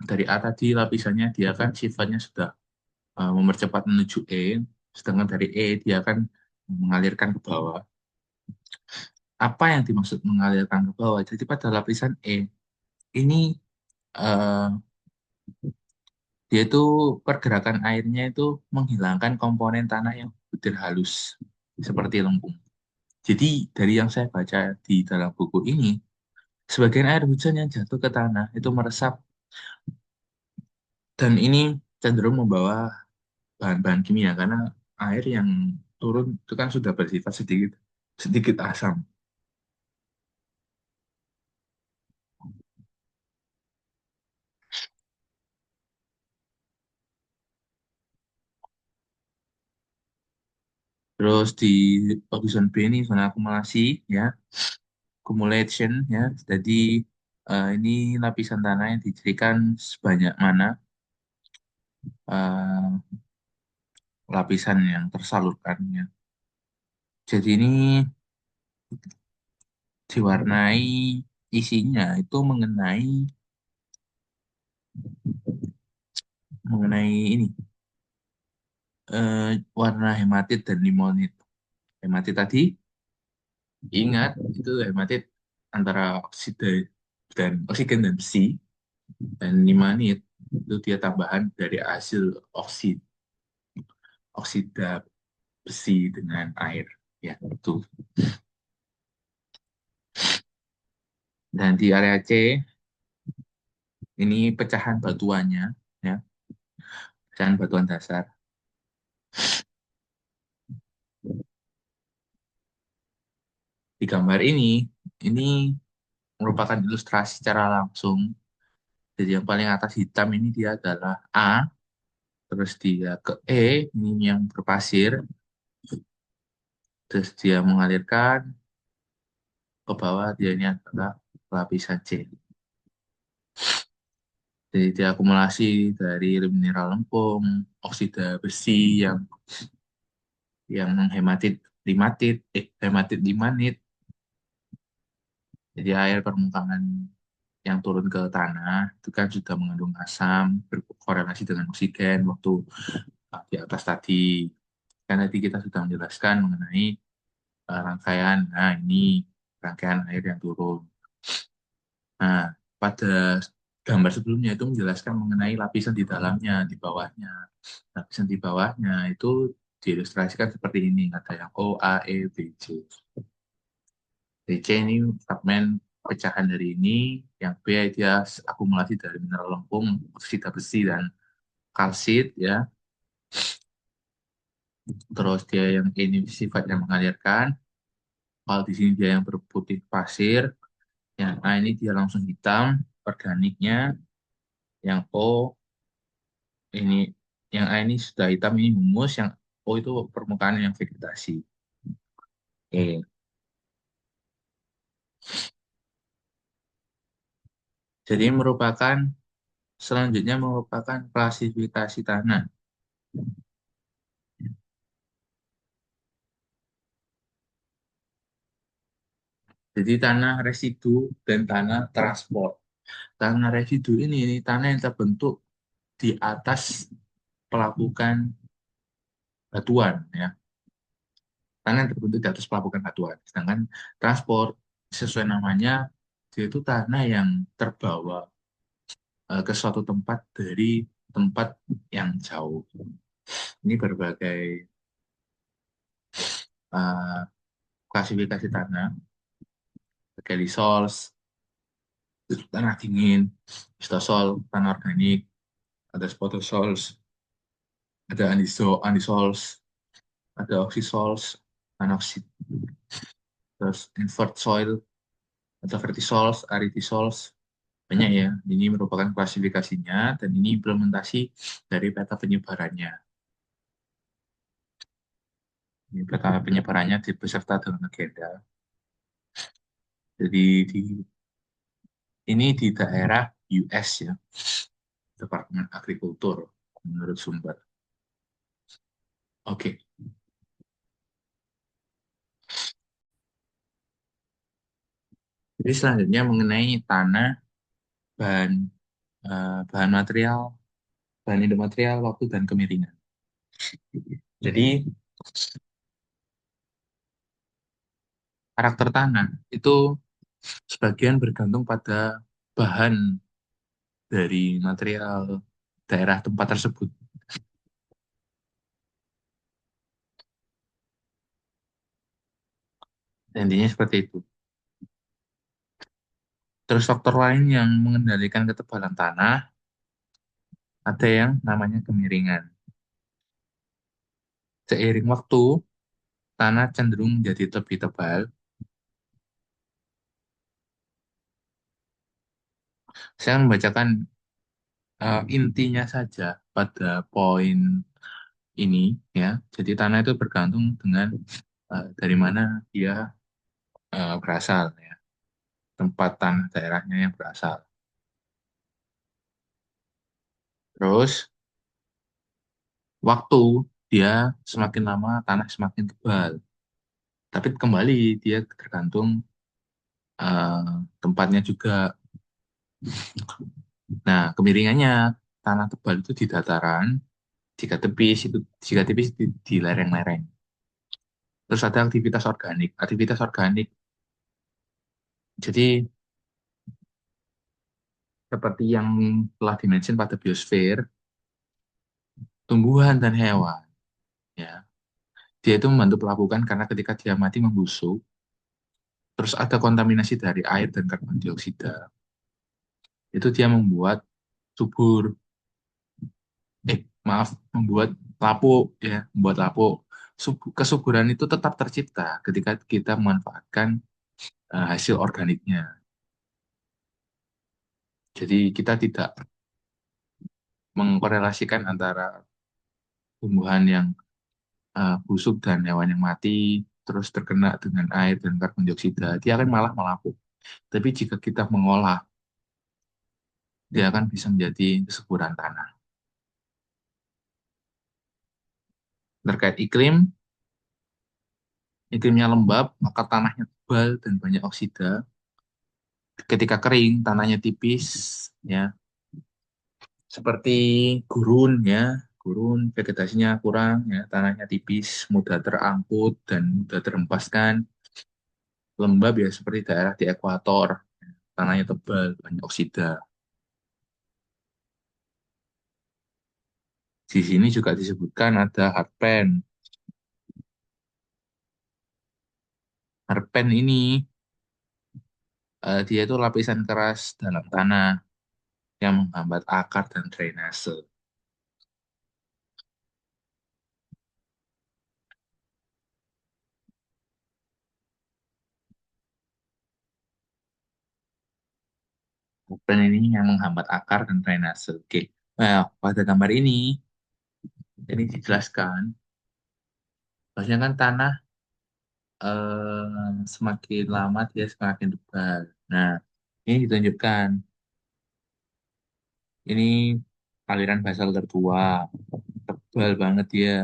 dari A tadi lapisannya dia kan sifatnya sudah mempercepat menuju E, sedangkan dari E dia akan mengalirkan ke bawah. Apa yang dimaksud mengalirkan ke bawah? Jadi pada lapisan E ini eh, dia itu pergerakan airnya itu menghilangkan komponen tanah yang butir halus seperti lempung. Jadi dari yang saya baca di dalam buku ini, sebagian air hujan yang jatuh ke tanah itu meresap dan ini cenderung membawa bahan-bahan kimia karena air yang turun itu kan sudah bersifat sedikit sedikit asam. Terus di horizon B ini zona akumulasi ya, accumulation ya. Jadi ini lapisan tanah yang dicirikan sebanyak mana eh, lapisan yang tersalurkannya. Jadi ini diwarnai isinya itu mengenai ini warna hematit dan limonit. Hematit tadi ingat itu hematit antara oksida dan oksigen dan besi dan limonit itu dia tambahan dari hasil oksida besi dengan air ya itu. Dan di area C ini pecahan batuannya ya, pecahan batuan dasar. Di gambar ini merupakan ilustrasi secara langsung. Jadi yang paling atas hitam ini dia adalah A, terus dia ke E, ini yang berpasir, terus dia mengalirkan ke bawah, dia ini adalah lapisan C. Jadi dia akumulasi dari mineral lempung, oksida besi yang hematit limanit. Jadi air permukaan yang turun ke tanah itu kan sudah mengandung asam berkorelasi dengan oksigen waktu di atas tadi. Kan tadi kita sudah menjelaskan mengenai rangkaian, nah ini rangkaian air yang turun. Nah, pada gambar sebelumnya itu menjelaskan mengenai lapisan di dalamnya, di bawahnya. Lapisan di bawahnya itu diilustrasikan seperti ini, ada yang O, A, E, B, C. DC ini fragmen pecahan dari ini, yang B dia akumulasi dari mineral lempung, oksida besi dan kalsit ya. Terus dia yang ini sifatnya mengalirkan. Kalau di sini dia yang berputih pasir, yang A ini dia langsung hitam organiknya, yang O ini yang A ini sudah hitam ini humus, yang O itu permukaan yang vegetasi. Oke. Jadi selanjutnya merupakan klasifikasi tanah. Jadi tanah residu dan tanah transport. Tanah residu ini tanah yang terbentuk di atas pelapukan batuan ya. Tanah yang terbentuk di atas pelapukan batuan. Sedangkan transport sesuai namanya dia itu tanah yang terbawa. ke suatu tempat dari tempat yang jauh. Ini berbagai eh, klasifikasi tanah, Kelly Soils, tanah dingin, Histosol, tanah organik, ada Spotosols, ada Anisols, ada Oxysols, Anoxid, terus Invert Soil, ada Vertisols, Aritisols, banyak ya. Ini merupakan klasifikasinya dan ini implementasi dari peta penyebarannya. Ini peta penyebarannya di beserta dengan agenda. Jadi ini di daerah US ya, Departemen Agrikultur menurut sumber. Oke, jadi selanjutnya mengenai tanah, bahan bahan material, bahan inti material, waktu dan kemiringan. Jadi karakter tanah itu sebagian bergantung pada bahan dari material daerah tempat tersebut. Intinya seperti itu. Terus faktor lain yang mengendalikan ketebalan tanah ada yang namanya kemiringan. Seiring waktu, tanah cenderung menjadi lebih tebal. Saya membacakan intinya saja pada poin ini ya. Jadi tanah itu bergantung dengan dari mana dia berasal ya, tempat tanah daerahnya yang berasal. Terus waktu dia semakin lama tanah semakin tebal. Tapi kembali dia tergantung eh, tempatnya juga. Nah, kemiringannya tanah tebal itu di dataran, jika tipis di lereng-lereng. Terus ada aktivitas organik. Aktivitas organik, jadi seperti yang telah dimention pada biosfer, tumbuhan dan hewan, ya, dia itu membantu pelapukan karena ketika dia mati membusuk, terus ada kontaminasi dari air dan karbon dioksida, itu dia membuat subur, maaf, membuat lapuk, ya, membuat lapuk. Kesuburan itu tetap tercipta ketika kita memanfaatkan hasil organiknya. Jadi kita tidak mengkorelasikan antara tumbuhan yang busuk dan hewan yang mati terus terkena dengan air dan karbon dioksida, dia akan malah melapuk. Tapi jika kita mengolah, dia akan bisa menjadi kesuburan tanah. Terkait iklim, iklimnya lembab, maka tanahnya tebal dan banyak oksida. Ketika kering, tanahnya tipis, ya, seperti gurun, ya, gurun, vegetasinya kurang, ya, tanahnya tipis, mudah terangkut dan mudah terhempaskan. Lembab ya seperti daerah di ekuator, tanahnya tebal, banyak oksida. Di sini juga disebutkan ada harpen. Harpen ini dia itu lapisan keras dalam tanah yang menghambat akar dan drainase. Harpen ini yang menghambat akar dan drainase. Oke. Nah, pada gambar ini dijelaskan, bahwasanya kan tanah semakin lama dia semakin tebal. Nah, ini ditunjukkan. Ini aliran basal tertua, tebal banget dia.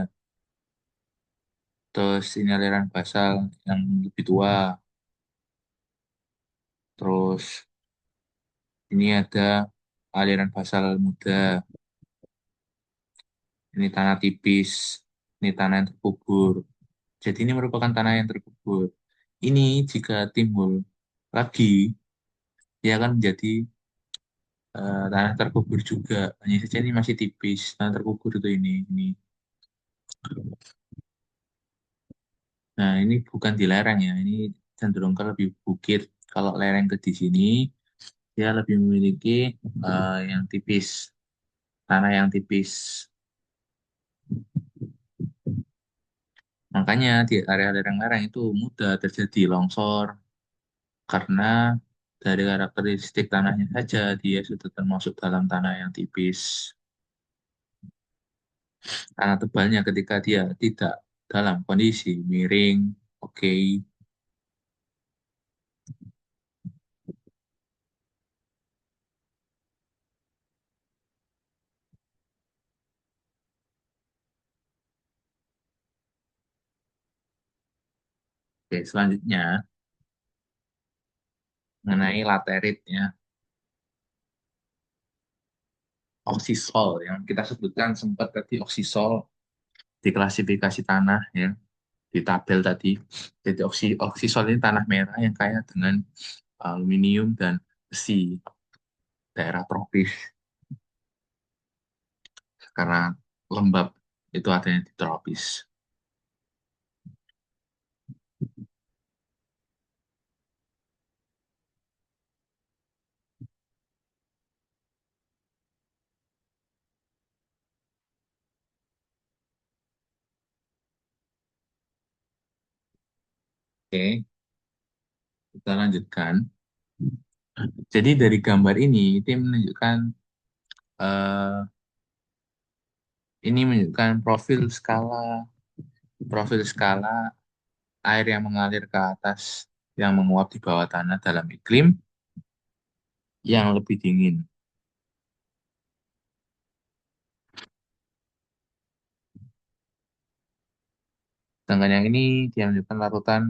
Terus ini aliran basal yang lebih tua. Terus ini ada aliran basal muda. Ini tanah tipis. Ini tanah yang terkubur. Jadi ini merupakan tanah yang terkubur. Ini jika timbul lagi, dia akan menjadi tanah terkubur juga. Hanya saja ini masih tipis. Tanah terkubur itu ini. Nah, ini bukan di lereng ya. Ini cenderung ke lebih bukit. Kalau lereng ke di sini, dia lebih memiliki yang tipis. Tanah yang tipis. Makanya di area lereng-lereng itu mudah terjadi longsor karena dari karakteristik tanahnya saja dia sudah termasuk dalam tanah yang tipis. Tanah tebalnya ketika dia tidak dalam kondisi miring, oke. Oke, selanjutnya mengenai laterit ya, oksisol yang kita sebutkan sempat tadi oksisol di klasifikasi tanah ya di tabel tadi. Jadi oksisol ini tanah merah yang kaya dengan aluminium dan besi, daerah tropis karena lembab itu adanya di tropis. Oke, kita lanjutkan. Jadi dari gambar ini, tim menunjukkan eh, ini menunjukkan profil skala air yang mengalir ke atas, yang menguap di bawah tanah dalam iklim yang lebih dingin. Sedangkan yang ini dia menunjukkan larutan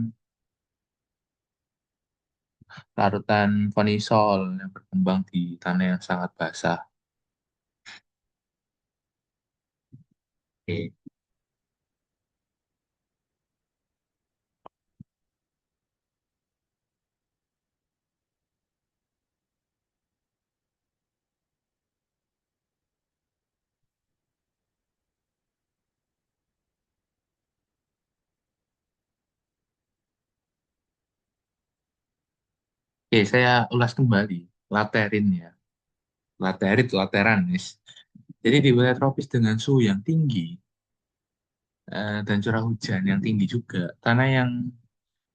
larutan fonisol yang berkembang di tanah yang sangat basah. Oke, Oke, saya ulas kembali laterin ya. Lateran, Nis. Jadi di wilayah tropis dengan suhu yang tinggi dan curah hujan yang tinggi juga, tanah yang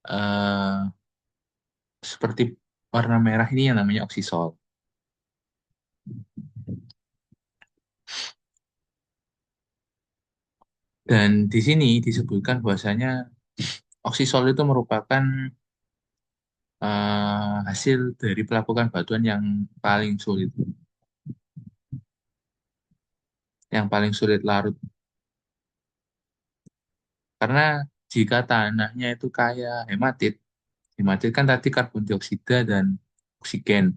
eh, seperti warna merah ini yang namanya oksisol. Dan di sini disebutkan bahwasanya oksisol itu merupakan hasil dari pelapukan batuan yang paling sulit larut. Karena jika tanahnya itu kaya hematit, hematit kan tadi karbon dioksida dan oksigen.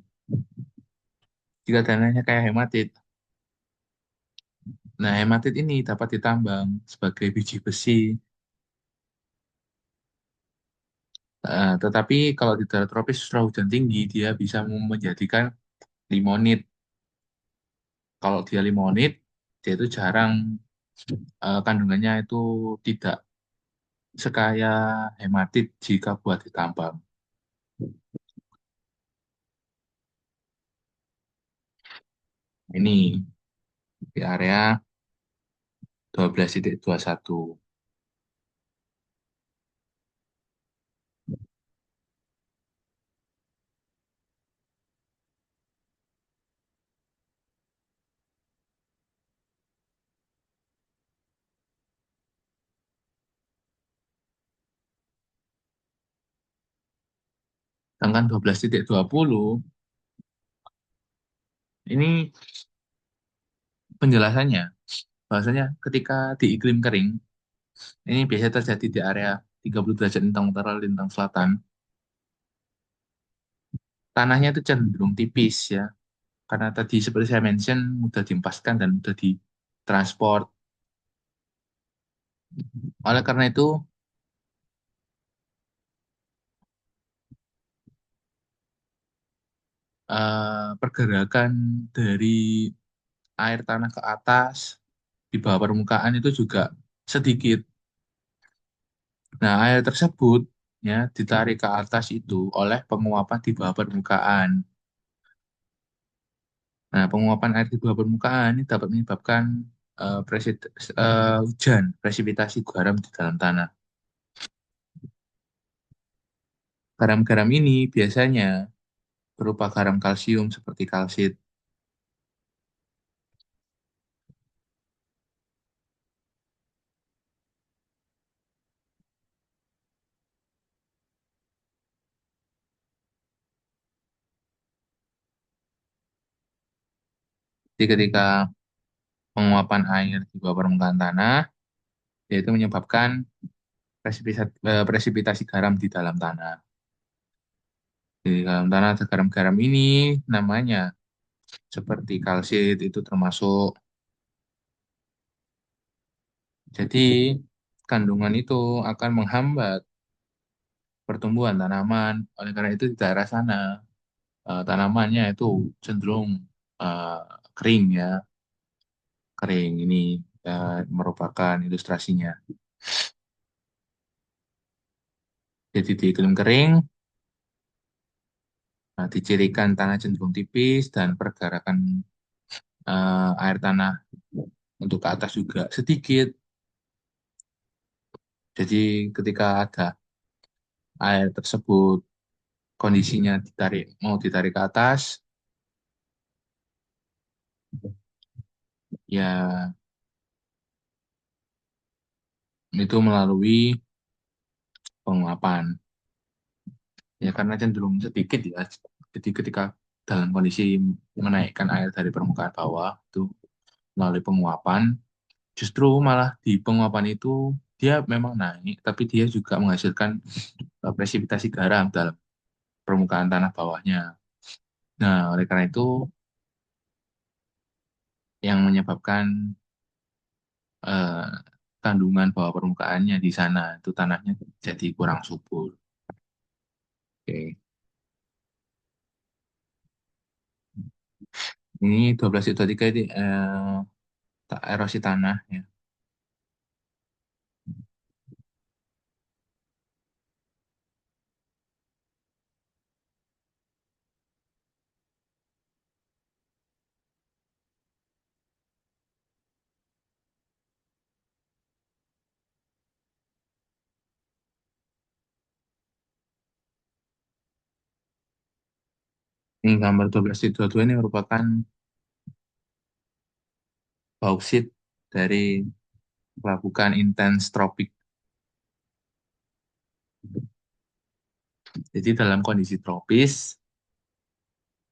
Jika tanahnya kaya hematit, nah hematit ini dapat ditambang sebagai biji besi. Tetapi kalau di daerah tropis curah hujan tinggi, dia bisa menjadikan limonit. Kalau dia limonit, dia itu jarang kandungannya itu tidak sekaya hematit jika buat ditambang. Ini di area 12,21. Sedangkan 12,20 ini penjelasannya. Bahwasanya ketika di iklim kering, ini biasanya terjadi di area 30 derajat lintang utara, lintang selatan, tanahnya itu cenderung tipis ya. Karena tadi seperti saya mention, mudah diempaskan dan mudah ditransport. Oleh karena itu, pergerakan dari air tanah ke atas di bawah permukaan itu juga sedikit. Nah, air tersebut ya ditarik ke atas itu oleh penguapan di bawah permukaan. Nah, penguapan air di bawah permukaan ini dapat menyebabkan hujan, presipitasi garam di dalam tanah. Garam-garam ini biasanya berupa garam kalsium seperti kalsit. Jadi ketika penguapan air di bawah permukaan tanah, yaitu menyebabkan presipitasi garam di dalam tanah. Di dalam tanah ada garam-garam ini namanya seperti kalsit itu termasuk. Jadi kandungan itu akan menghambat pertumbuhan tanaman. Oleh karena itu di daerah sana tanamannya itu cenderung eh, kering ya, kering ini merupakan ilustrasinya. Jadi di iklim kering dicirikan tanah cenderung tipis dan pergerakan air tanah untuk ke atas juga sedikit. Jadi ketika ada air tersebut kondisinya mau ditarik ke atas, ya itu melalui penguapan. Ya karena cenderung sedikit ya. Jadi ketika dalam kondisi menaikkan air dari permukaan bawah itu melalui penguapan, justru malah di penguapan itu dia memang naik, tapi dia juga menghasilkan presipitasi garam dalam permukaan tanah bawahnya. Nah, oleh karena itu yang menyebabkan eh, kandungan bawah permukaannya di sana itu tanahnya jadi kurang subur. Oke. Ini 12,3 ini erosi tanah ya. Ini gambar 12,22 ini merupakan bauksit dari pelabuhan intens tropik. Jadi dalam kondisi tropis,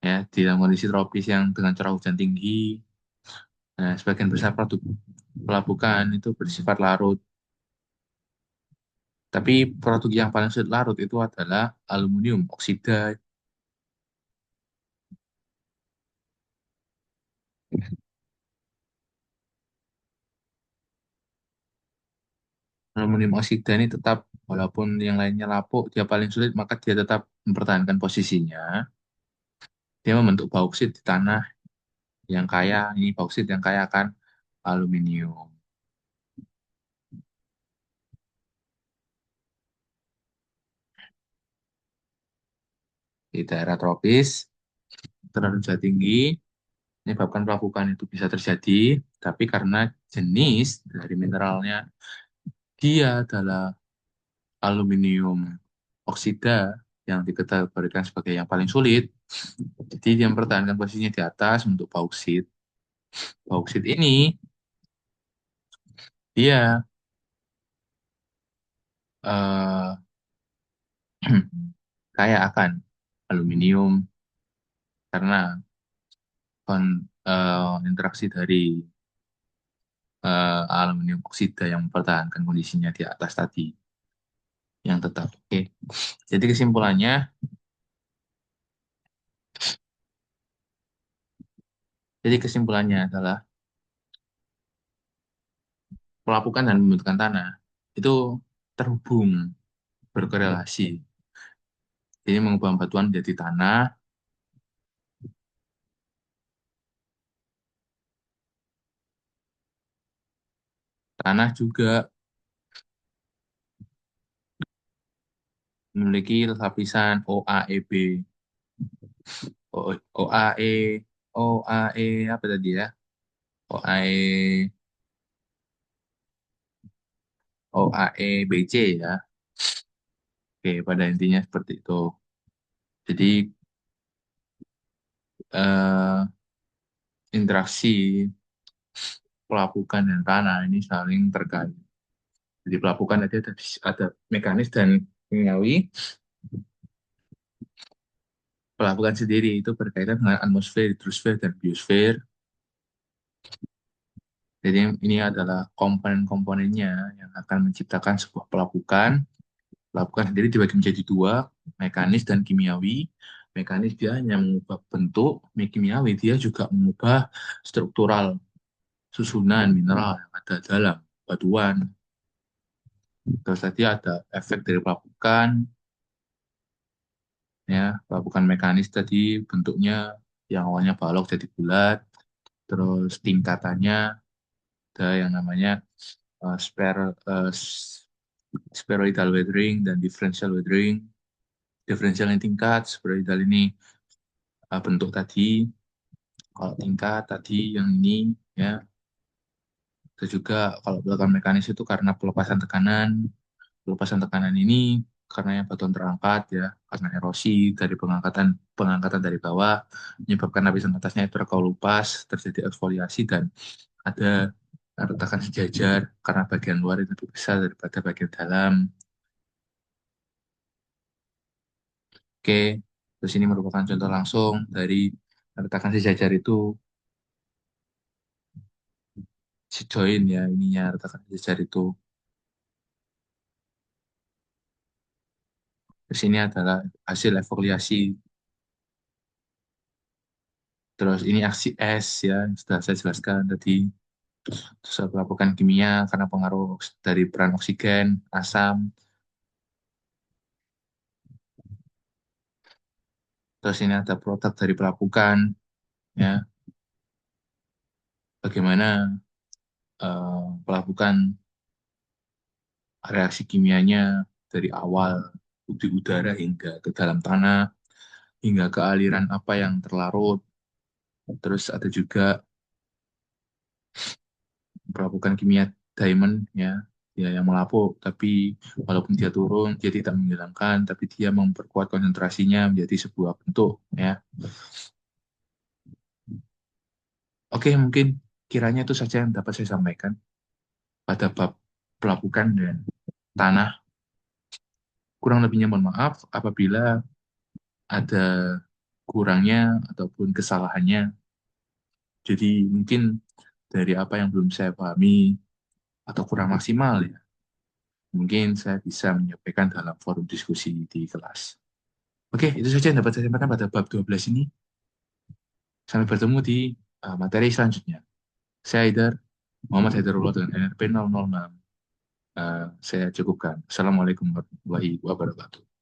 ya, di dalam kondisi tropis yang dengan curah hujan tinggi, nah, sebagian besar produk pelabuhan itu bersifat larut. Tapi produk yang paling sulit larut itu adalah aluminium oksida. Aluminium oksida ini tetap, walaupun yang lainnya lapuk, dia paling sulit, maka dia tetap mempertahankan posisinya. Dia membentuk bauksit di tanah yang kaya, ini bauksit yang kaya akan aluminium. Di daerah tropis, terlalu jauh tinggi, menyebabkan pelapukan itu bisa terjadi, tapi karena jenis dari mineralnya, dia adalah aluminium oksida yang dikategorikan sebagai yang paling sulit, jadi dia mempertahankan posisinya di atas untuk bauksit. Bauksit ini, dia eh, kaya akan aluminium karena interaksi dari aluminium oksida yang mempertahankan kondisinya di atas tadi yang tetap. Oke. Jadi kesimpulannya adalah pelapukan dan pembentukan tanah itu terhubung, berkorelasi. Jadi mengubah batuan menjadi tanah Tanah juga memiliki lapisan OAEB. OAE, OAE apa tadi ya? OAE, OAE BC ya. Oke, pada intinya seperti itu. Jadi eh, interaksi pelapukan dan tanah ini saling terkait. Jadi pelapukan tadi ada mekanis dan kimiawi. Pelapukan sendiri itu berkaitan dengan atmosfer, hidrosfer, dan biosfer. Jadi ini adalah komponen-komponennya yang akan menciptakan sebuah pelapukan. Pelapukan sendiri dibagi menjadi dua, mekanis dan kimiawi. Mekanis dia hanya mengubah bentuk, kimiawi dia juga mengubah struktural susunan mineral yang ada dalam batuan. Terus tadi ada efek dari pelapukan, ya pelapukan mekanis tadi bentuknya yang awalnya balok jadi bulat, terus tingkatannya ada yang namanya uh, spher, uh, spheroidal weathering dan differential weathering. Differential yang tingkat, spheroidal ini bentuk tadi, kalau tingkat tadi yang ini ya. Terus juga kalau belakang mekanis itu karena pelepasan tekanan. Pelepasan tekanan ini karena yang batuan terangkat ya, karena erosi dari pengangkatan pengangkatan dari bawah menyebabkan lapisan atasnya itu terkelupas, terjadi eksfoliasi dan ada retakan sejajar karena bagian luar itu lebih besar daripada bagian dalam. Oke, terus ini merupakan contoh langsung dari retakan sejajar itu si join ya ininya retakan sejajar itu. Terus ini adalah hasil evaluasi. Terus ini aksi S ya, yang sudah saya jelaskan tadi. Terus pelapukan kimia karena pengaruh dari peran oksigen, asam. Terus ini ada produk dari pelapukan, ya. Bagaimana pelapukan reaksi kimianya dari awal di udara hingga ke dalam tanah, hingga ke aliran apa yang terlarut. Terus ada juga pelapukan kimia diamond, ya, ya yang melapuk, tapi walaupun dia turun, dia tidak menghilangkan, tapi dia memperkuat konsentrasinya menjadi sebuah bentuk, ya. Oke, mungkin kiranya itu saja yang dapat saya sampaikan pada bab pelapukan dan tanah. Kurang lebihnya mohon maaf apabila ada kurangnya ataupun kesalahannya. Jadi mungkin dari apa yang belum saya pahami atau kurang maksimal ya, mungkin saya bisa menyampaikan dalam forum diskusi di kelas. Oke, itu saja yang dapat saya sampaikan pada bab 12 ini. Sampai bertemu di materi selanjutnya. Saya Haidar, Muhammad Haidarullah dengan NRP 006. Saya cukupkan. Assalamualaikum warahmatullahi wabarakatuh.